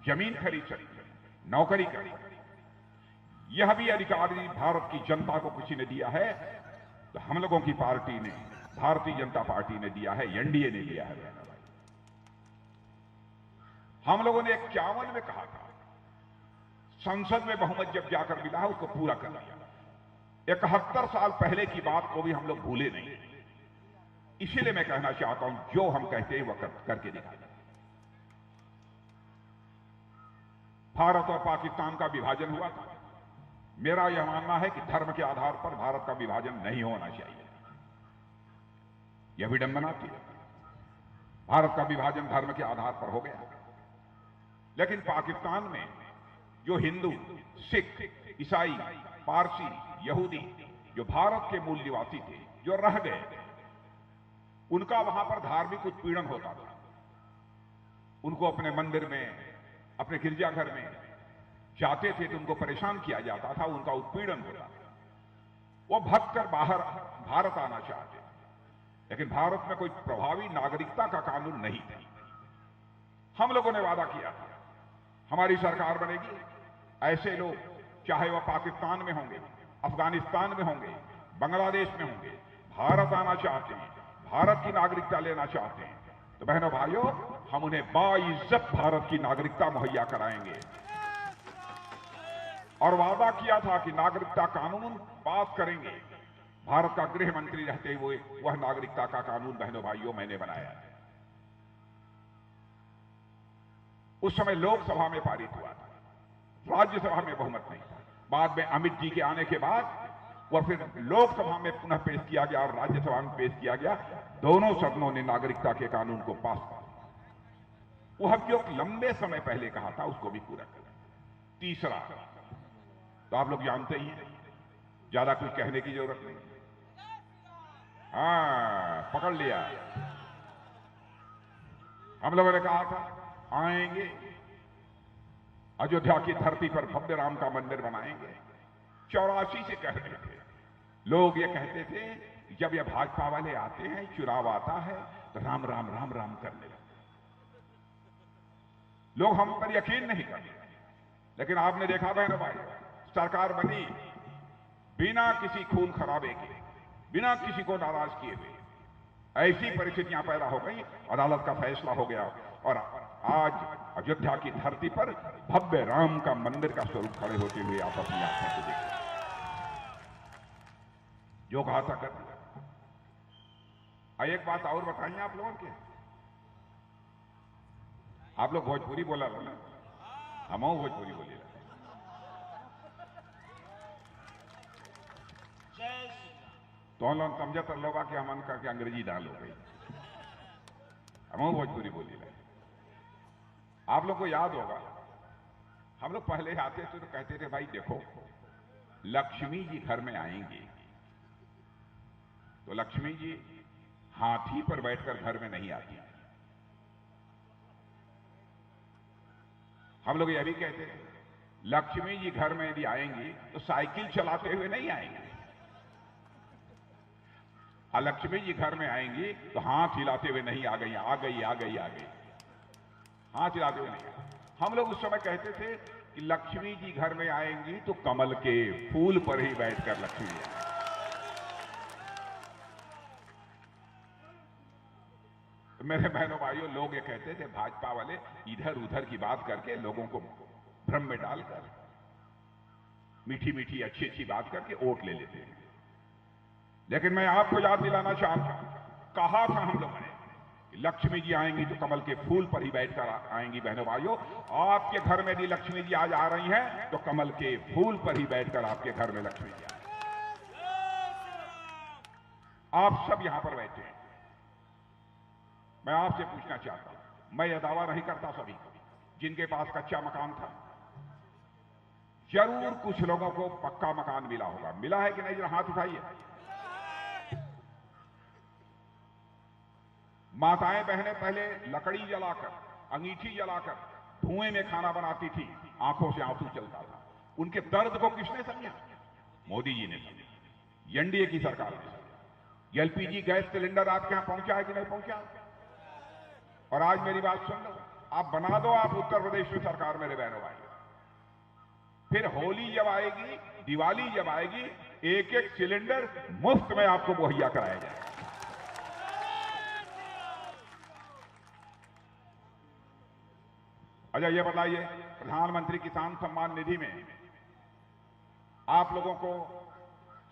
Speaker 6: जमीन खरीद सकते हैं, नौकरी कर सकते हैं। यह भी अधिकार भारत की जनता को किसी ने दिया है तो हम लोगों की पार्टी ने, भारतीय जनता पार्टी ने दिया है, एनडीए ने दिया है। हम लोगों ने 51 में कहा था, संसद में बहुमत जब जाकर मिला है उसको पूरा कर दिया। 71 साल पहले की बात को भी हम लोग भूले नहीं। इसीलिए मैं कहना चाहता हूं जो हम कहते हैं वह करके दिखाते। भारत और पाकिस्तान का विभाजन हुआ था। मेरा यह मानना है कि धर्म के आधार पर भारत का विभाजन नहीं होना चाहिए। यह विडंबना थी, भारत का विभाजन धर्म के आधार पर हो गया। लेकिन पाकिस्तान में जो हिंदू, सिख, ईसाई, पारसी, यहूदी जो भारत के मूल निवासी थे, जो रह गए, उनका वहां पर धार्मिक उत्पीड़न होता था। उनको अपने मंदिर में, अपने गिरजाघर में जाते थे तो उनको परेशान किया जाता था, उनका उत्पीड़न होता था। वो भगकर बाहर भारत आना चाहते, लेकिन भारत में कोई प्रभावी नागरिकता का कानून नहीं था। हम लोगों ने वादा किया था हमारी सरकार बनेगी, ऐसे लोग चाहे वह पाकिस्तान में होंगे, अफगानिस्तान में होंगे, बांग्लादेश में होंगे, भारत आना चाहते हैं, भारत की नागरिकता लेना चाहते हैं, तो बहनों भाइयों हम उन्हें बाइज्जत भारत की नागरिकता मुहैया कराएंगे। और वादा किया था कि नागरिकता कानून पास करेंगे। भारत का गृह मंत्री रहते हुए वह नागरिकता का कानून बहनों भाइयों मैंने बनाया है। उस समय लोकसभा में पारित हुआ था, राज्यसभा में बहुमत नहीं था। बाद में अमित जी के आने के बाद वह फिर लोकसभा में पुनः पेश किया गया और राज्यसभा में पेश किया गया। दोनों सदनों ने नागरिकता के कानून को पास किया। वह जो लंबे समय पहले कहा था उसको भी पूरा किया। तीसरा तो आप लोग जानते ही हैं, ज्यादा कुछ कहने की जरूरत नहीं। पकड़ लिया। हम लोगों ने कहा था आएंगे, अयोध्या की धरती पर भव्य राम का मंदिर बनाएंगे। 84 से कह रहे थे लोग। ये कहते थे जब ये भाजपा वाले आते हैं, चुनाव आता है तो राम राम राम राम करने लगते। लोग हम पर यकीन नहीं करते। लेकिन आपने देखा बहनों भाई, सरकार बनी बिना किसी खून खराबे के, बिना किसी को नाराज किए हुए। ऐसी परिस्थितियां पैदा हो गई, अदालत का फैसला हो गया और आज अयोध्या की धरती पर भव्य राम का मंदिर का स्वरूप खड़े होते हुए आप अपनी आंखों से देखते। जो कहा था कर दिया। एक बात और बताइए आप लोगों के, आप लोग भोजपुरी बोला लो ना, हम भोजपुरी बोलिए। तो लोग समझे तो लोग कि हमन करके अंग्रेजी डाल हो गई, हम भोजपुरी बोली रहे। आप लोग को याद होगा हम लोग पहले आते थे तो कहते थे भाई देखो लक्ष्मी जी घर में आएंगी तो लक्ष्मी जी हाथी पर बैठकर घर में नहीं आती। हम लोग यह भी कहते थे लक्ष्मी जी घर में यदि आएंगी तो साइकिल चलाते हुए नहीं आएंगी, और लक्ष्मी जी घर में आएंगी तो हाथ हिलाते हुए नहीं आ गई, आ गई आ गई आ गई, हाथ हिलाते हुए नहीं। हम लोग उस समय कहते थे कि लक्ष्मी जी घर में आएंगी तो कमल के फूल पर ही बैठकर लक्ष्मी जी आएंगी। मेरे बहनों भाइयों, लोग ये कहते थे भाजपा वाले इधर उधर की बात करके लोगों को भ्रम में डालकर मीठी मीठी अच्छी अच्छी बात करके वोट ले लेते हैं। लेकिन मैं आपको याद दिलाना चाहता हूं, कहा था हम लोगों ने लक्ष्मी जी आएंगी तो कमल के फूल पर ही बैठकर आएंगी। बहनों भाइयों, आपके घर में भी लक्ष्मी जी आज आ रही हैं तो कमल के फूल पर ही बैठकर आपके घर में लक्ष्मी जी आएंगी। आप सब यहां पर बैठे हैं। मैं आपसे पूछना चाहता हूं, मैं यह दावा नहीं करता सभी जिनके पास कच्चा मकान था, जरूर कुछ लोगों को पक्का मकान मिला होगा। मिला है कि नहीं, जरा हाथ उठाइए। माताएं बहनें पहले लकड़ी जलाकर, अंगीठी जलाकर, धुएं में खाना बनाती थी, आंखों से आंसू चलता था। उनके दर्द को किसने समझा? मोदी जी ने समझा, एनडीए की सरकार ने। एलपीजी गैस सिलेंडर आपके यहां पहुंचा है कि नहीं पहुंचा? और आज मेरी बात सुन लो, आप बना दो आप उत्तर प्रदेश में सरकार, मेरे बहनों भाई। फिर होली जब आएगी, दिवाली जब आएगी, एक एक सिलेंडर मुफ्त में आपको मुहैया कराया जाएगा। अच्छा ये बताइए, प्रधानमंत्री किसान सम्मान निधि में आप लोगों को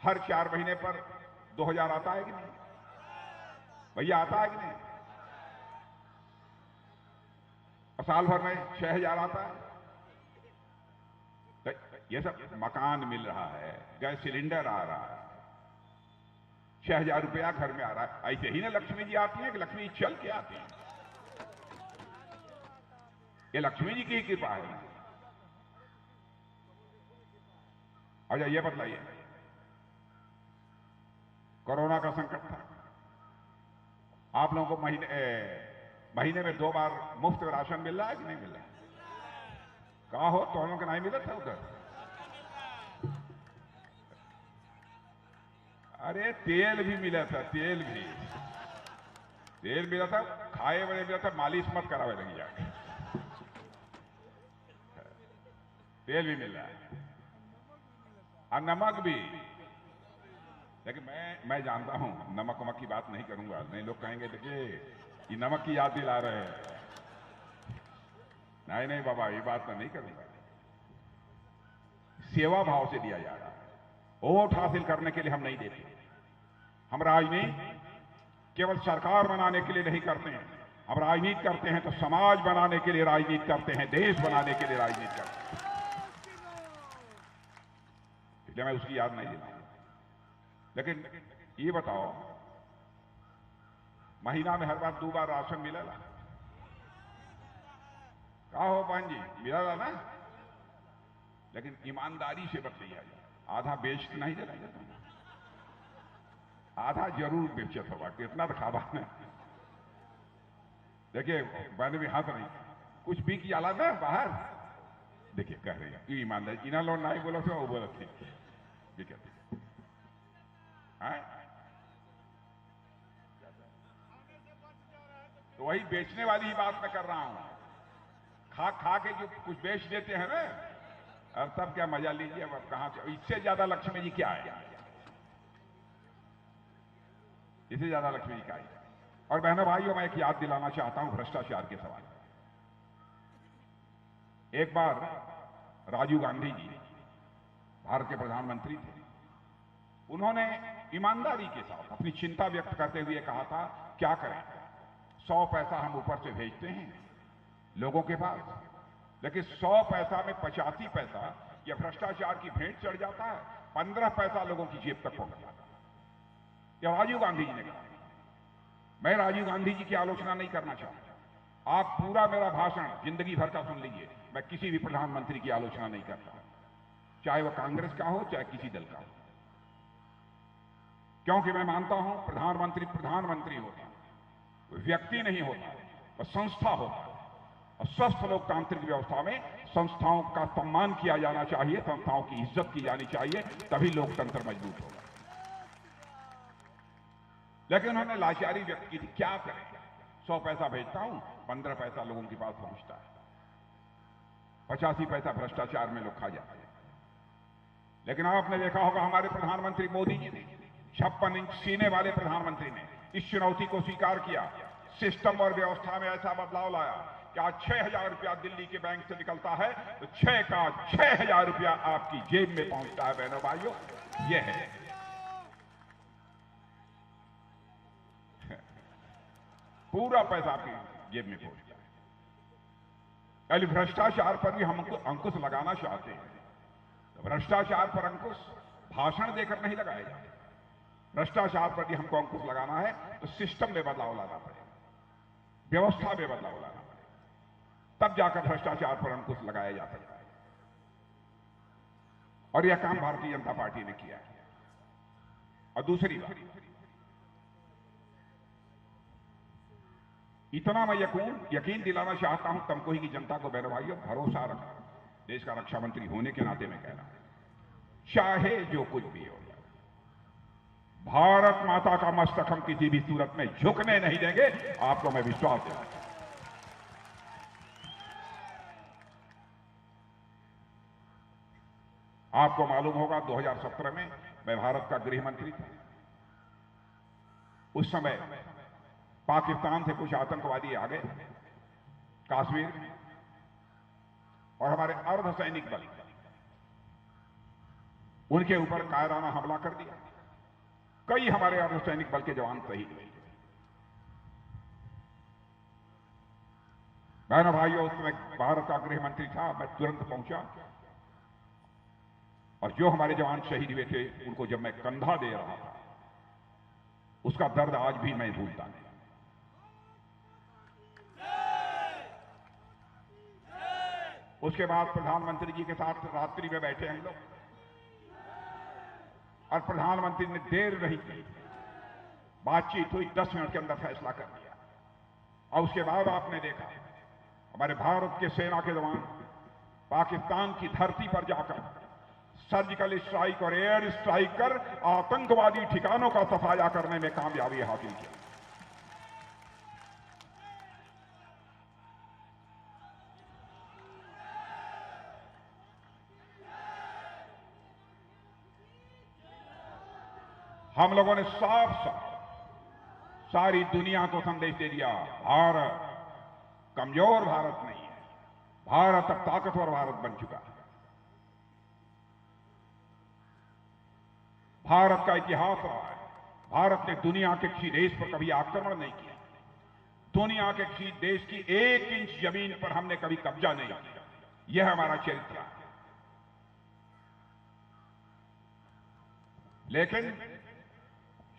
Speaker 6: हर 4 महीने पर 2000 आता है कि नहीं? भैया आता है कि नहीं? और साल भर में 6000 आता है। तो ये सब मकान मिल रहा है, गैस सिलेंडर आ रहा है, 6000 रुपया घर में आ रहा है। ऐसे ही ना लक्ष्मी जी आती हैं कि लक्ष्मी चल के आती हैं? ये लक्ष्मी जी की कृपा है। अच्छा ये बताइए, कोरोना का संकट था, आप लोगों को महीने में 2 बार मुफ्त राशन मिल रहा है कि नहीं मिल रहा है? कहा हो तो हम लोग को नहीं मिला था उधर? अरे तेल भी मिला था, तेल मिला था, खाए वाले मिला था, मालिश मत करावे लगी जाके, तेल भी मिल रहा है और नमक भी। लेकिन मैं जानता हूं, नमक वमक की बात नहीं करूंगा, नहीं लोग कहेंगे देखिए ये नमक की याद दिला रहे हैं। नहीं बाबा, ये बात तो नहीं करूंगा। सेवा भाव से दिया जा रहा है, वोट हासिल करने के लिए हम नहीं देते। हम राजनीति केवल सरकार बनाने के लिए नहीं करते हैं, हम राजनीति करते हैं तो समाज बनाने के लिए राजनीति करते हैं, देश बनाने के लिए राजनीति करते हैं। इसलिए मैं उसकी याद नहीं दिलाऊंगा। लेकिन ये बताओ, महीना में हर बार 2 बार राशन मिला? कहा हो बहन जी, मिला ना? लेकिन ईमानदारी से बताइए, आधा बेच नहीं देना, आधा जरूर बेचत होगा, कितना तो खाबा है। देखिए मैंने भी हाथ नहीं, कुछ भी किया ना बाहर, देखिए कह रही है ईमानदारी, इना लोग नहीं बोला तो वो बोला थी, तो वही बेचने वाली ही बात मैं कर रहा हूं। खा के जो कुछ बेच देते हैं ना, अब तब क्या मजा लीजिए। अब कहां से, इससे ज्यादा लक्ष्मी जी क्या है? इससे ज्यादा लक्ष्मी जी क्या है? और बहनों भाइयों, मैं एक याद दिलाना चाहता हूं भ्रष्टाचार के सवाल। एक बार राजीव गांधी जी भारत के प्रधानमंत्री थे, उन्होंने ईमानदारी के साथ अपनी चिंता व्यक्त करते हुए कहा था, क्या करें, 100 पैसा हम ऊपर से भेजते हैं लोगों के पास, लेकिन 100 पैसा में 85 पैसा या भ्रष्टाचार की भेंट चढ़ जाता है, 15 पैसा लोगों की जेब तक पहुंच जाता है। यह राजीव गांधी जी ने कहा। मैं राजीव गांधी जी की आलोचना नहीं करना चाहता, आप पूरा मेरा भाषण जिंदगी भर का सुन लीजिए, मैं किसी भी प्रधानमंत्री की आलोचना नहीं करता, चाहे वह कांग्रेस का हो चाहे किसी दल का हो, क्योंकि मैं मानता हूं प्रधानमंत्री होता है, व्यक्ति नहीं होता, वह संस्था होता है। और स्वस्थ लोकतांत्रिक व्यवस्था में संस्थाओं का सम्मान किया जाना चाहिए, संस्थाओं की इज्जत की जानी चाहिए, तभी लोकतंत्र मजबूत होगा। लेकिन उन्होंने लाचारी व्यक्त की थी, क्या करें, 100 पैसा भेजता हूं, 15 पैसा लोगों के पास पहुंचता है, 85 पैसा भ्रष्टाचार में लोग खा जाते हैं। लेकिन आपने देखा होगा हमारे प्रधानमंत्री मोदी जी ने, 56 इंच सीने वाले प्रधानमंत्री ने इस चुनौती को स्वीकार किया, सिस्टम और व्यवस्था में ऐसा बदलाव लाया कि आज 6000 रुपया दिल्ली के बैंक से निकलता है तो 6 का 6000 रुपया आपकी जेब में पहुंचता है। बहनों भाइयों, यह है पूरा पैसा आपकी जेब में पहुंचता है। पहले भ्रष्टाचार पर भी हम अंकुश लगाना चाहते हैं, तो भ्रष्टाचार पर अंकुश भाषण देकर नहीं लगाया जाता। भ्रष्टाचार पर भी हमको अंकुश लगाना है तो सिस्टम में बदलाव लाना पड़ेगा, व्यवस्था में बदलाव लाना पड़ेगा, तब जाकर भ्रष्टाचार पर अंकुश लगाया जा सकता है। और यह काम भारतीय जनता पार्टी ने किया है। और दूसरी बात, इतना मैं यकीन दिलाना चाहता हूं तमकोही की जनता को, मेरे भाइयों, भरोसा रखा, देश का रक्षा मंत्री होने के नाते मैं कह रहा हूं, चाहे जो कुछ भी हो, भारत माता का मस्तक हम किसी भी सूरत में झुकने नहीं देंगे। आपको मैं विश्वास दिलाता हूं। आपको मालूम होगा 2017 में मैं भारत का गृह मंत्री था। उस समय पाकिस्तान से कुछ आतंकवादी आ गए कश्मीर में और हमारे अर्धसैनिक बल उनके ऊपर कायराना हमला कर दिया। कई हमारे अर्धसैनिक बल के जवान शहीद हुए। बहनों भाइयों, उस समय भारत का गृह मंत्री था, मैं तुरंत पहुंचा और जो हमारे जवान शहीद हुए थे उनको जब मैं कंधा दे रहा था, उसका दर्द आज भी मैं भूलता नहीं। उसके बाद प्रधानमंत्री जी के साथ रात्रि में बैठे हम लोग और प्रधानमंत्री ने देर नहीं की, बातचीत हुई, 10 मिनट के अंदर फैसला कर दिया। और उसके बाद आपने देखा हमारे भारत के सेना के जवान पाकिस्तान की धरती पर जाकर सर्जिकल स्ट्राइक और एयर स्ट्राइक कर आतंकवादी ठिकानों का सफाया करने में कामयाबी हासिल की। हम लोगों ने साफ साफ सारी दुनिया को संदेश दे दिया, भारत कमजोर भारत नहीं है, भारत अब ताकतवर भारत बन चुका है। भारत का इतिहास रहा है, भारत ने दुनिया के किसी देश पर कभी आक्रमण नहीं किया, दुनिया के किसी देश की 1 इंच जमीन पर हमने कभी कब्जा नहीं किया। यह हमारा चरित्र है। लेकिन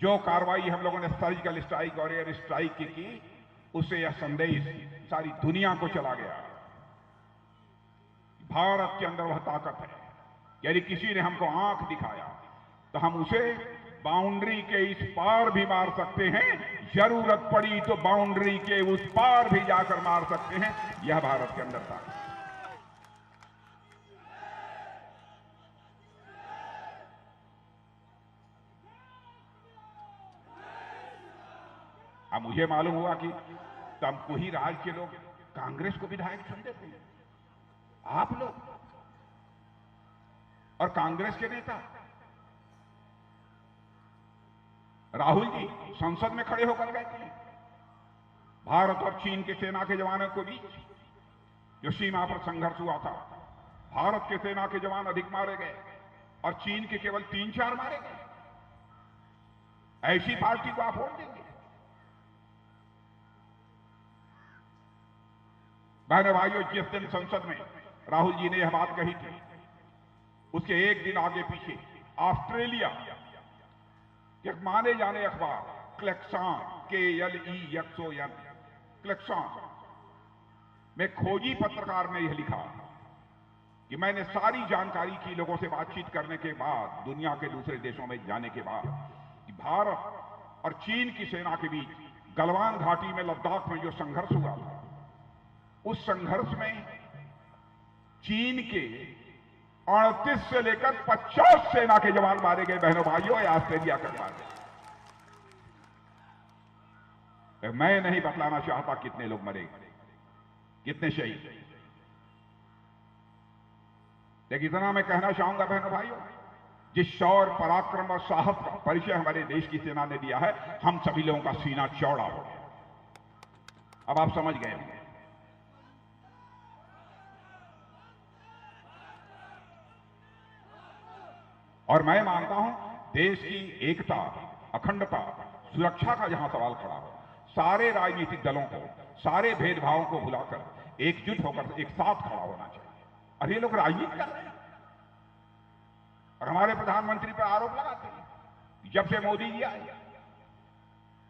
Speaker 6: जो कार्रवाई हम लोगों ने सर्जिकल स्ट्राइक और एयर स्ट्राइक की, उससे यह संदेश सारी दुनिया को चला गया, भारत के अंदर वह ताकत है। यदि किसी ने हमको आंख दिखाया तो हम उसे बाउंड्री के इस पार भी मार सकते हैं, जरूरत पड़ी तो बाउंड्री के उस पार भी जाकर मार सकते हैं। यह भारत के अंदर ताकत है। अब मुझे मालूम हुआ कि तमकोही राज्य के लोग कांग्रेस को विधायक चुन देते हैं, आप लोग और कांग्रेस के नेता राहुल जी संसद में खड़े होकर गए थे। भारत और चीन के सेना के जवानों के बीच जो सीमा पर संघर्ष हुआ था, भारत के सेना के जवान अधिक मारे गए और चीन के केवल 3-4 मारे गए। ऐसी पार्टी को आप वोट देंगे? बहनों भाइयों, जिस दिन संसद में राहुल जी ने यह बात कही थी, उसके एक दिन आगे पीछे ऑस्ट्रेलिया के माने जाने अखबार क्लेक्सान KLEXON क्लेक्सान में खोजी पत्रकार ने यह लिखा कि मैंने सारी जानकारी की लोगों से बातचीत करने के बाद, दुनिया के दूसरे देशों में जाने के बाद, कि भारत और चीन की सेना के बीच गलवान घाटी में लद्दाख में जो संघर्ष हुआ था, उस संघर्ष में चीन के 38 से लेकर 50 सेना के जवान मारे गए। बहनों भाइयों, या ऑस्ट्रेलिया कर मारे। मैं नहीं बतलाना चाहता कितने लोग मरे, कितने शहीद, लेकिन इतना मैं कहना चाहूंगा बहनों भाइयों, जिस शौर्य, पराक्रम और साहस का परिचय हमारे देश की सेना ने दिया है, हम सभी लोगों का सीना चौड़ा हो गया। अब आप समझ गए होंगे। और मैं मानता हूं देश की एकता, अखंडता, सुरक्षा का जहां सवाल खड़ा हो, सारे राजनीतिक दलों को, सारे भेदभावों को भुलाकर एकजुट होकर एक साथ खड़ा होना चाहिए। और ये लोग राजनीति कर रहे हैं और हमारे प्रधानमंत्री पर आरोप लगाते हैं। जब से मोदी जी आए,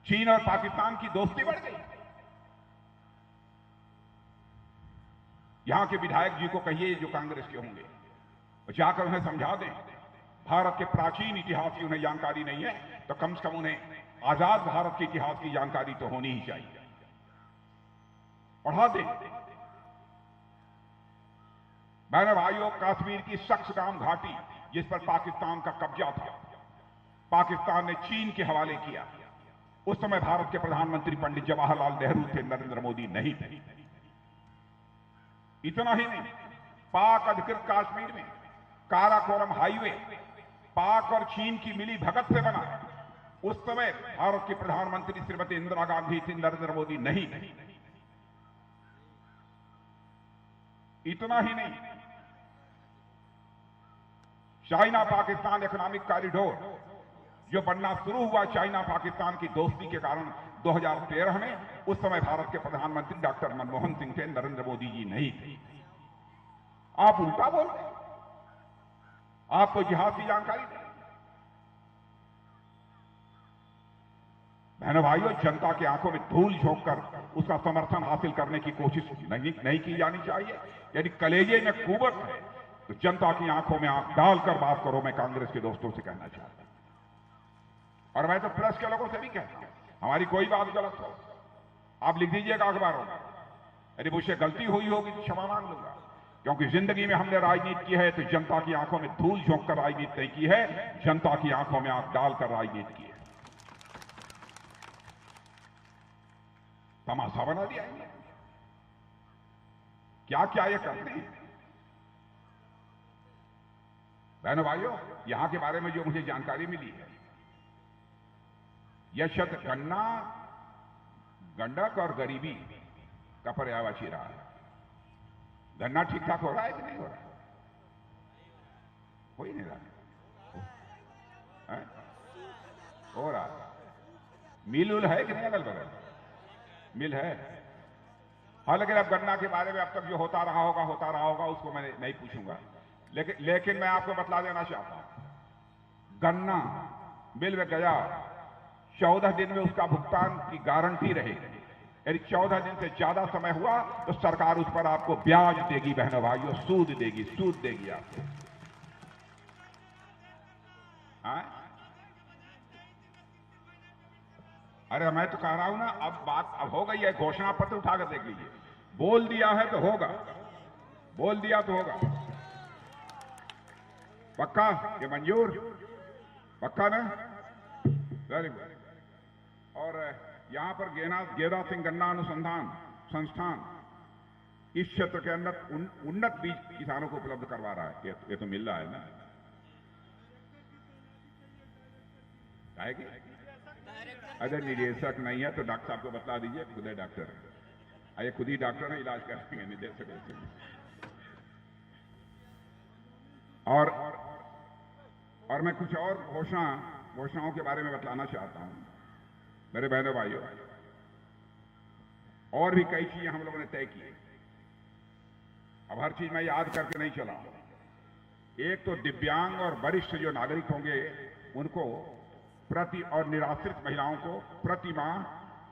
Speaker 6: चीन और पाकिस्तान की दोस्ती बढ़ गई। यहां के विधायक जी को कहिए जो कांग्रेस के होंगे, जाकर उन्हें समझा दें। भारत के प्राचीन इतिहास की उन्हें जानकारी नहीं है तो कम से कम उन्हें आजाद भारत के इतिहास की जानकारी तो होनी ही चाहिए। पढ़ा दें। बहनों भाइयों, कश्मीर की सक्सगाम घाटी जिस पर पाकिस्तान का कब्जा था, पाकिस्तान ने चीन के हवाले किया। उस समय भारत के प्रधानमंत्री पंडित जवाहरलाल नेहरू थे, नरेंद्र मोदी नहीं थे। इतना ही नहीं, पाक अधिकृत कश्मीर में काराकोरम हाईवे पाक और चीन की मिली भगत से बना। उस समय भारत की प्रधानमंत्री श्रीमती इंदिरा गांधी थी, नरेंद्र मोदी नहीं थे। इतना ही नहीं, चाइना पाकिस्तान इकोनॉमिक कॉरिडोर जो बनना शुरू हुआ चाइना पाकिस्तान की दोस्ती के कारण 2013 में, उस समय भारत के प्रधानमंत्री डॉक्टर मनमोहन सिंह थे, नरेंद्र मोदी जी नहीं थे। आप उल्टा बोल रहे हैं, आपको इतिहास की जानकारी नहीं। बहनों भाइयों, जनता की आंखों में धूल झोंक कर उसका समर्थन हासिल करने की कोशिश नहीं की जानी चाहिए। यदि कलेजे में कुवत है तो जनता की आंखों में आंख डालकर बात करो, मैं कांग्रेस के दोस्तों से कहना चाहता हूं। और मैं तो प्रेस के लोगों से भी कहता हूं, हमारी कोई बात गलत हो आप लिख दीजिएगा अखबारों में। यदि मुझसे गलती हुई होगी तो क्षमा मांग लूंगा, क्योंकि जिंदगी में हमने राजनीति की है तो जनता की आंखों में धूल झोंक कर राजनीति नहीं की है, जनता की आंखों में आंख डालकर राजनीति की है। तमाशा बना दिया है। क्या क्या ये करते हैं। बहनों भाइयों, यहां के बारे में जो मुझे जानकारी मिली है, यह शब्द गन्ना, गंडक और गरीबी का पर्यायवाची रहा है। गन्ना ठीक ठाक हो रहा है कि नहीं हो रहा? हो ही नहीं रहा है? हो रहा है। मिल उल है कि नहीं अगल बगल? मिल है। हाँ, लेकिन अब गन्ना के बारे में अब तक जो होता रहा होगा उसको मैं नहीं पूछूंगा। लेकिन मैं आपको बतला देना चाहता हूं, गन्ना मिल में गया 14 दिन में उसका भुगतान की गारंटी रहेगी। यदि 14 दिन से ज्यादा समय हुआ तो सरकार उस पर आपको ब्याज देगी। बहनों भाइयों, सूद देगी आपको। अरे मैं तो कह रहा हूं ना, अब हो गई है। घोषणा पत्र उठाकर देख लीजिए। बोल दिया है तो होगा, बोल दिया तो होगा। पक्का? ये मंजूर? पक्का ना? Very good. और यहां पर गेदा सिंह गन्ना अनुसंधान संस्थान इस क्षेत्र के अंदर उन्नत बीज किसानों को उपलब्ध करवा रहा है। ये तो मिल रहा है ना? आएगी? अगर निदेशक नहीं है तो डॉक्टर साहब को बता दीजिए, खुद है डॉक्टर है। ये खुद ही डॉक्टर है, इलाज करेंगे, निदेशक। और मैं कुछ और घोषणाओं के बारे में बतलाना चाहता हूं मेरे बहनों भाइयों। और भी कई चीजें हम लोगों ने तय की। अब हर चीज मैं याद करके नहीं चला। एक तो दिव्यांग और वरिष्ठ जो नागरिक होंगे उनको प्रति और निराश्रित महिलाओं को प्रति माह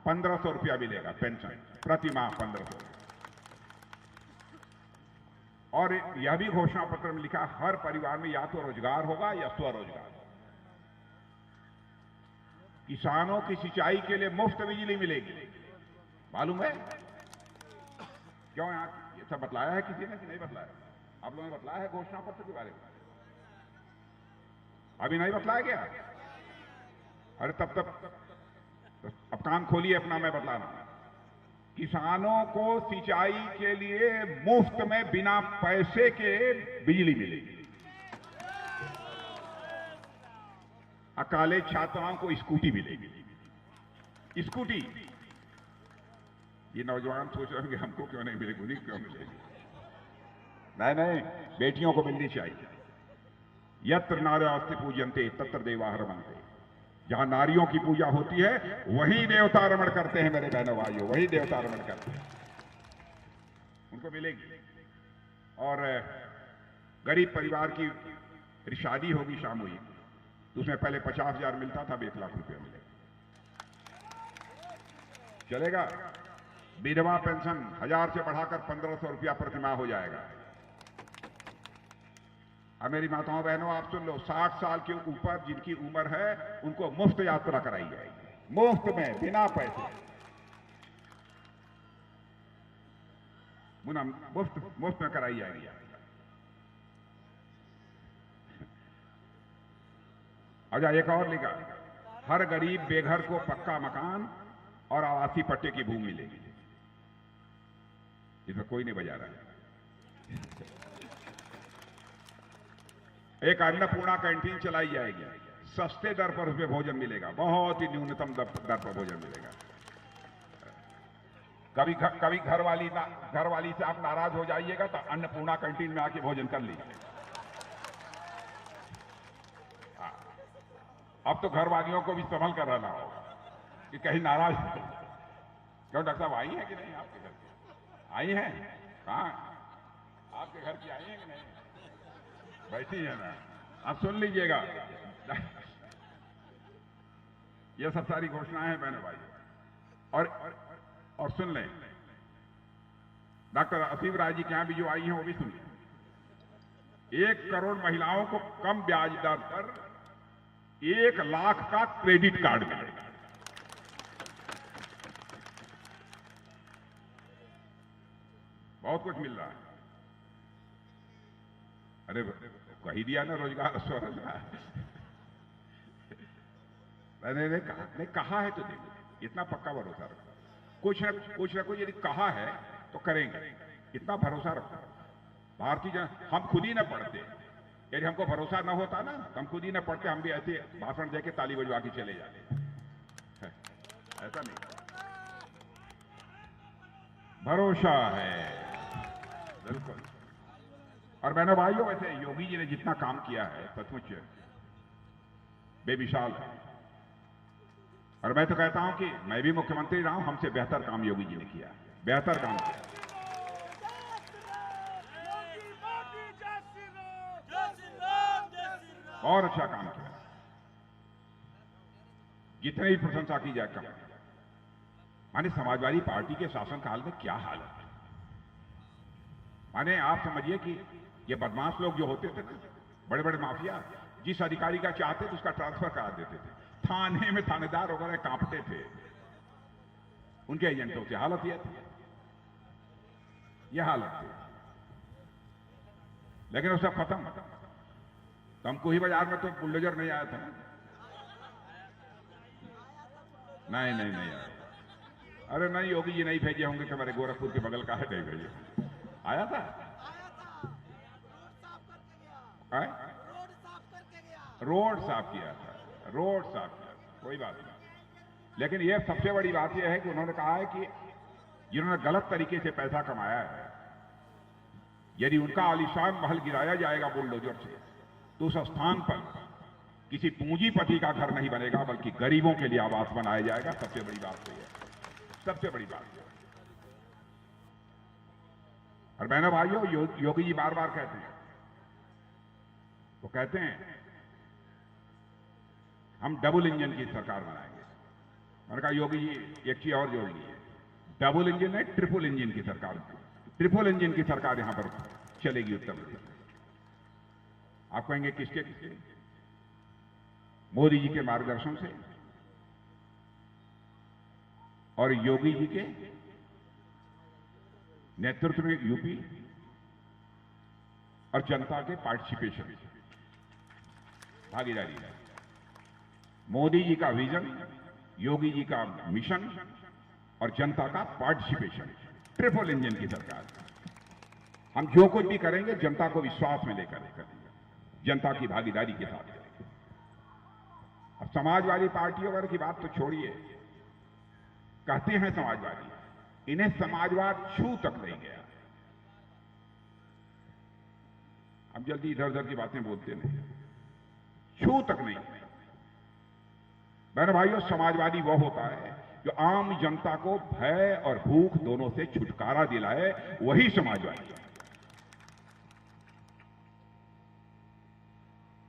Speaker 6: 1500 रुपया मिलेगा पेंशन, प्रति माह 1500। और यह भी घोषणा पत्र में लिखा, हर परिवार में या तो रोजगार होगा या स्वरोजगार। किसानों की सिंचाई के लिए मुफ्त बिजली मिलेगी। मालूम है क्यों? यहां ये सब बतलाया है किसी ने कि नहीं बतलाया? आप लोगों ने बतलाया है घोषणा पत्र के बारे में? अभी नहीं बतलाया गया? अरे तब अब कान खोलिए अपना, मैं बतलाना। किसानों को सिंचाई के लिए मुफ्त में बिना पैसे के बिजली मिलेगी। अकाले छात्राओं को स्कूटी मिलेगी। स्कूटी। ये नौजवान सोच रहे होंगे हमको क्यों नहीं मिलेगी, उन्हीं क्यों मिलेगी? नहीं, बेटियों को मिलनी चाहिए। यत्र नार्यस्ते पूज्यन्ते तत्र देवा रमन्ते। जहां नारियों की पूजा होती है वहीं देवता रमण करते हैं मेरे बहनों भाइयों, वही देवता रमण करते हैं। उनको मिलेगी। और गरीब परिवार की शादी होगी सामूहिक, तो उसमें पहले 50,000 मिलता था, अब 1 लाख रुपया मिलेगा। चलेगा? विधवा पेंशन 1000 से बढ़ाकर 1500 रुपया प्रतिमाह हो जाएगा। अब मेरी माताओं बहनों आप सुन लो, 60 साल के ऊपर जिनकी उम्र है उनको मुफ्त यात्रा कराई जाएगी, मुफ्त में, बिना पैसे, मुफ्त में कराई जाएगी। अच्छा एक और लिखा, हर गरीब बेघर को पक्का मकान और आवासीय पट्टे की भूमि मिलेगी। इसमें कोई नहीं बजा रहा है। एक अन्नपूर्णा कैंटीन चलाई जाएगी, सस्ते दर पर उसमें भोजन मिलेगा, बहुत ही न्यूनतम दर पर भोजन मिलेगा। कभी घर वाली से आप नाराज हो जाइएगा तो अन्नपूर्णा कैंटीन में आके भोजन कर लीजिए। अब तो घर वालियों को भी संभल कर रहना होगा कि कहीं नाराज हो। क्यों डॉक्टर साहब आई है कि नहीं आपके घर की? आई हैं? कहाँ आपके घर की आई है कि नहीं? बैठी है ना, आप सुन लीजिएगा। ये सब सारी घोषणाएं हैं बहनों भाई। और सुन लें, डॉक्टर असीम राय जी के यहां भी जो आई हैं वो भी सुन लें। 1 करोड़ महिलाओं को कम ब्याज दर पर 1 लाख का क्रेडिट कार्ड मिलेगा। बहुत कुछ मिल रहा है। अरे कही दिया ना, रोजगार स्वरोजगार। मैंने कहा है तो देखो, इतना पक्का भरोसा रखो। कुछ न कुछ यदि कहा है तो करेंगे, इतना भरोसा रखो। भारतीय जनता, हम खुद ही न पढ़ते, यदि हमको भरोसा न होता ना तो हम खुद ही न पढ़ते, हम भी ऐसे भाषण देके ताली बजवा के चले जाते। ऐसा नहीं, भरोसा है बिल्कुल। और बहनों भाइयों, वैसे योगी जी ने जितना काम किया है सचमुच बेमिसाल है। और मैं तो कहता हूं कि मैं भी मुख्यमंत्री रहा हूं, हमसे बेहतर काम योगी जी ने किया, बेहतर काम किया, और अच्छा काम किया। जितनी भी प्रशंसा की जाए कम। माने समाजवादी पार्टी के शासनकाल में क्या हालत है। माने आप समझिए कि ये बदमाश लोग जो होते थे ना, बड़े बड़े माफिया, जिस अधिकारी का चाहते थे उसका ट्रांसफर करा देते थे। थाने में थानेदार वगैरह कांपते थे उनके एजेंटों से। हालत यह थी, यह हालत थी। लेकिन वो सब खत्म। तो हम कोई बाजार में तो बुलडोजर नहीं आया था ना? नहीं आया। अरे नहीं, योगी जी नहीं भेजे होंगे कि हमारे गोरखपुर के बगल का है, नहीं भेजे। आया था, रोड साफ किया था, रोड साफ किया, कोई बात नहीं। लेकिन यह सबसे बड़ी बात यह है कि उन्होंने कहा है कि जिन्होंने गलत तरीके से पैसा कमाया है, यदि उनका आलीशान महल गिराया जाएगा बुलडोजर से, तो उस स्थान पर किसी पूंजीपति का घर नहीं बनेगा, बल्कि गरीबों के लिए आवास बनाया जाएगा। सबसे बड़ी बात तो यह, सबसे बड़ी बात। और बहनों भाइयों, योगी जी बार बार कहते हैं, वो कहते हैं हम डबल इंजन की सरकार बनाएंगे। मैंने कहा योगी जी एक चीज और जोड़ लीजिए, डबल इंजन है, ट्रिपल इंजन की सरकार, ट्रिपल इंजन की सरकार यहां पर चलेगी उत्तर प्रदेश। आप कहेंगे किसके किसके? मोदी जी के मार्गदर्शन से और योगी जी के नेतृत्व में यूपी और जनता के पार्टिसिपेशन से, भागीदारी है। मोदी जी का विजन, योगी जी का मिशन और जनता का पार्टिसिपेशन, ट्रिपल इंजन की सरकार। हम जो कुछ भी करेंगे जनता को विश्वास में लेकर करेंगे, जनता की भागीदारी के साथ करेंगे। अब समाजवादी पार्टियों वगैरह की बात तो छोड़िए, कहते हैं समाजवादी, इन्हें समाजवाद छू तक नहीं गया। हम जल्दी इधर उधर की बातें बोलते नहीं, छू तक नहीं। बहनों भाइयों, समाजवादी वो होता है जो आम जनता को भय और भूख दोनों से छुटकारा दिलाए, वही समाजवादी है।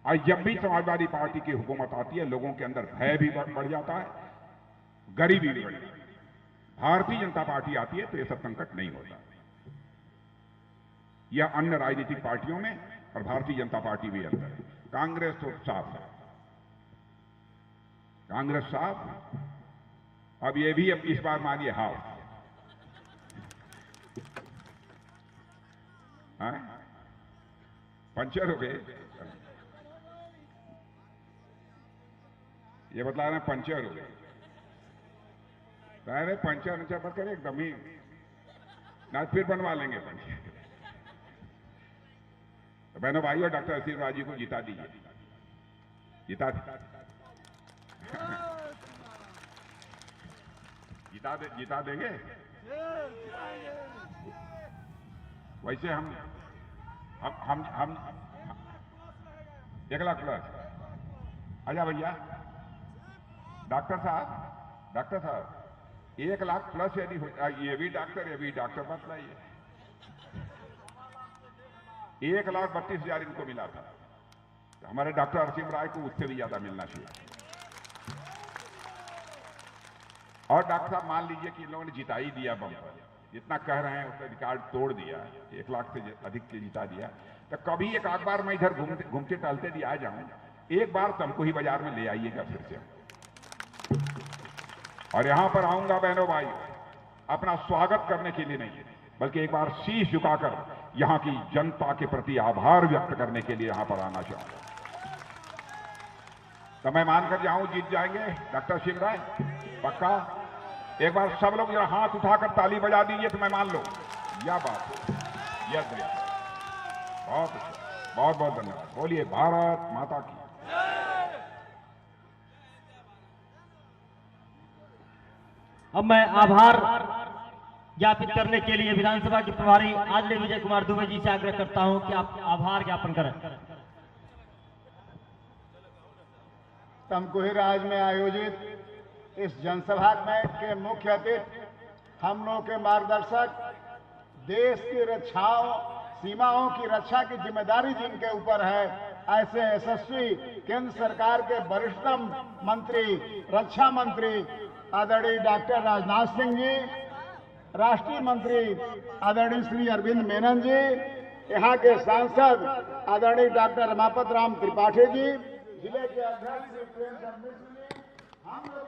Speaker 6: आज जब भी समाजवादी पार्टी की हुकूमत आती है, लोगों के अंदर भय भी बढ़ जाता है, गरीबी भी बढ़ जाती है। भारतीय जनता पार्टी आती है तो यह सब संकट नहीं होता। यह अन्य राजनीतिक पार्टियों में और भारतीय जनता पार्टी भी अंदर है। कांग्रेस तो साफ है, कांग्रेस साफ। अब ये भी अब इस बार मानिए हाफ है, पंचर हो गए। ये बतला रहे हैं पंचर हो गए। अरे पंचर नचर मत करें, एकदम ही ना, फिर बनवा लेंगे पंचर। तो बहनों भाइयों, डॉक्टर आशीर्वाद जी को जिता दीजिए, जिता जिता देंगे। वैसे हम 1 लाख प्लस। आजा भैया, डॉक्टर साहब 1 लाख प्लस यदि हो, ये भी डॉक्टर बतलाइए। 1,32,000 इनको मिला था, तो हमारे डॉक्टर असीम राय को उससे भी ज्यादा मिलना चाहिए। और डॉक्टर साहब मान लीजिए कि इन लोगों ने जिता ही दिया बम्पर, जितना कह रहे हैं उसका रिकॉर्ड तोड़ दिया, 1 लाख से अधिक के जिता दिया। तो कभी एक आध बार मैं इधर घूमते टहलते भी आ जाऊं, एक बार तुमको ही बाजार में ले आइएगा फिर से। और यहां पर आऊंगा बहनों भाई, अपना स्वागत करने के लिए नहीं, बल्कि एक बार शीश झुकाकर यहां की जनता के प्रति आभार व्यक्त करने के लिए यहां पर आना चाहूंगा। तो मैं मानकर जाऊं जीत जाएंगे डॉक्टर सिंह राय, पक्का। एक बार सब लोग जरा हाथ उठाकर ताली बजा दीजिए तो मैं मान लो यह बात है। यस भैया, बहुत अच्छा, बहुत बहुत धन्यवाद। बोलिए भारत माता की।
Speaker 2: अब मैं आभार ज्ञापित करने के लिए विधानसभा के प्रभारी आदरणीय विजय कुमार दुबे जी से आग्रह करता हूं कि आप आभार ज्ञापन करें।
Speaker 4: तमकुहीराज में आयोजित इस जनसभा में के मुख्य अतिथि, हम लोग के मार्गदर्शक, देश की रक्षाओं, सीमाओं की रक्षा की जिम्मेदारी जिनके ऊपर है, ऐसे यशस्वी केंद्र सरकार के वरिष्ठतम मंत्री, रक्षा मंत्री आदरणीय डॉक्टर राजनाथ सिंह जी, राष्ट्रीय मंत्री आदरणीय श्री अरविंद मेनन जी, यहाँ के सांसद आदरणीय डॉक्टर रमापत राम त्रिपाठी जी, जिले के अध्यक्ष श्री प्रेमचंद मिश्र जी, हम लोग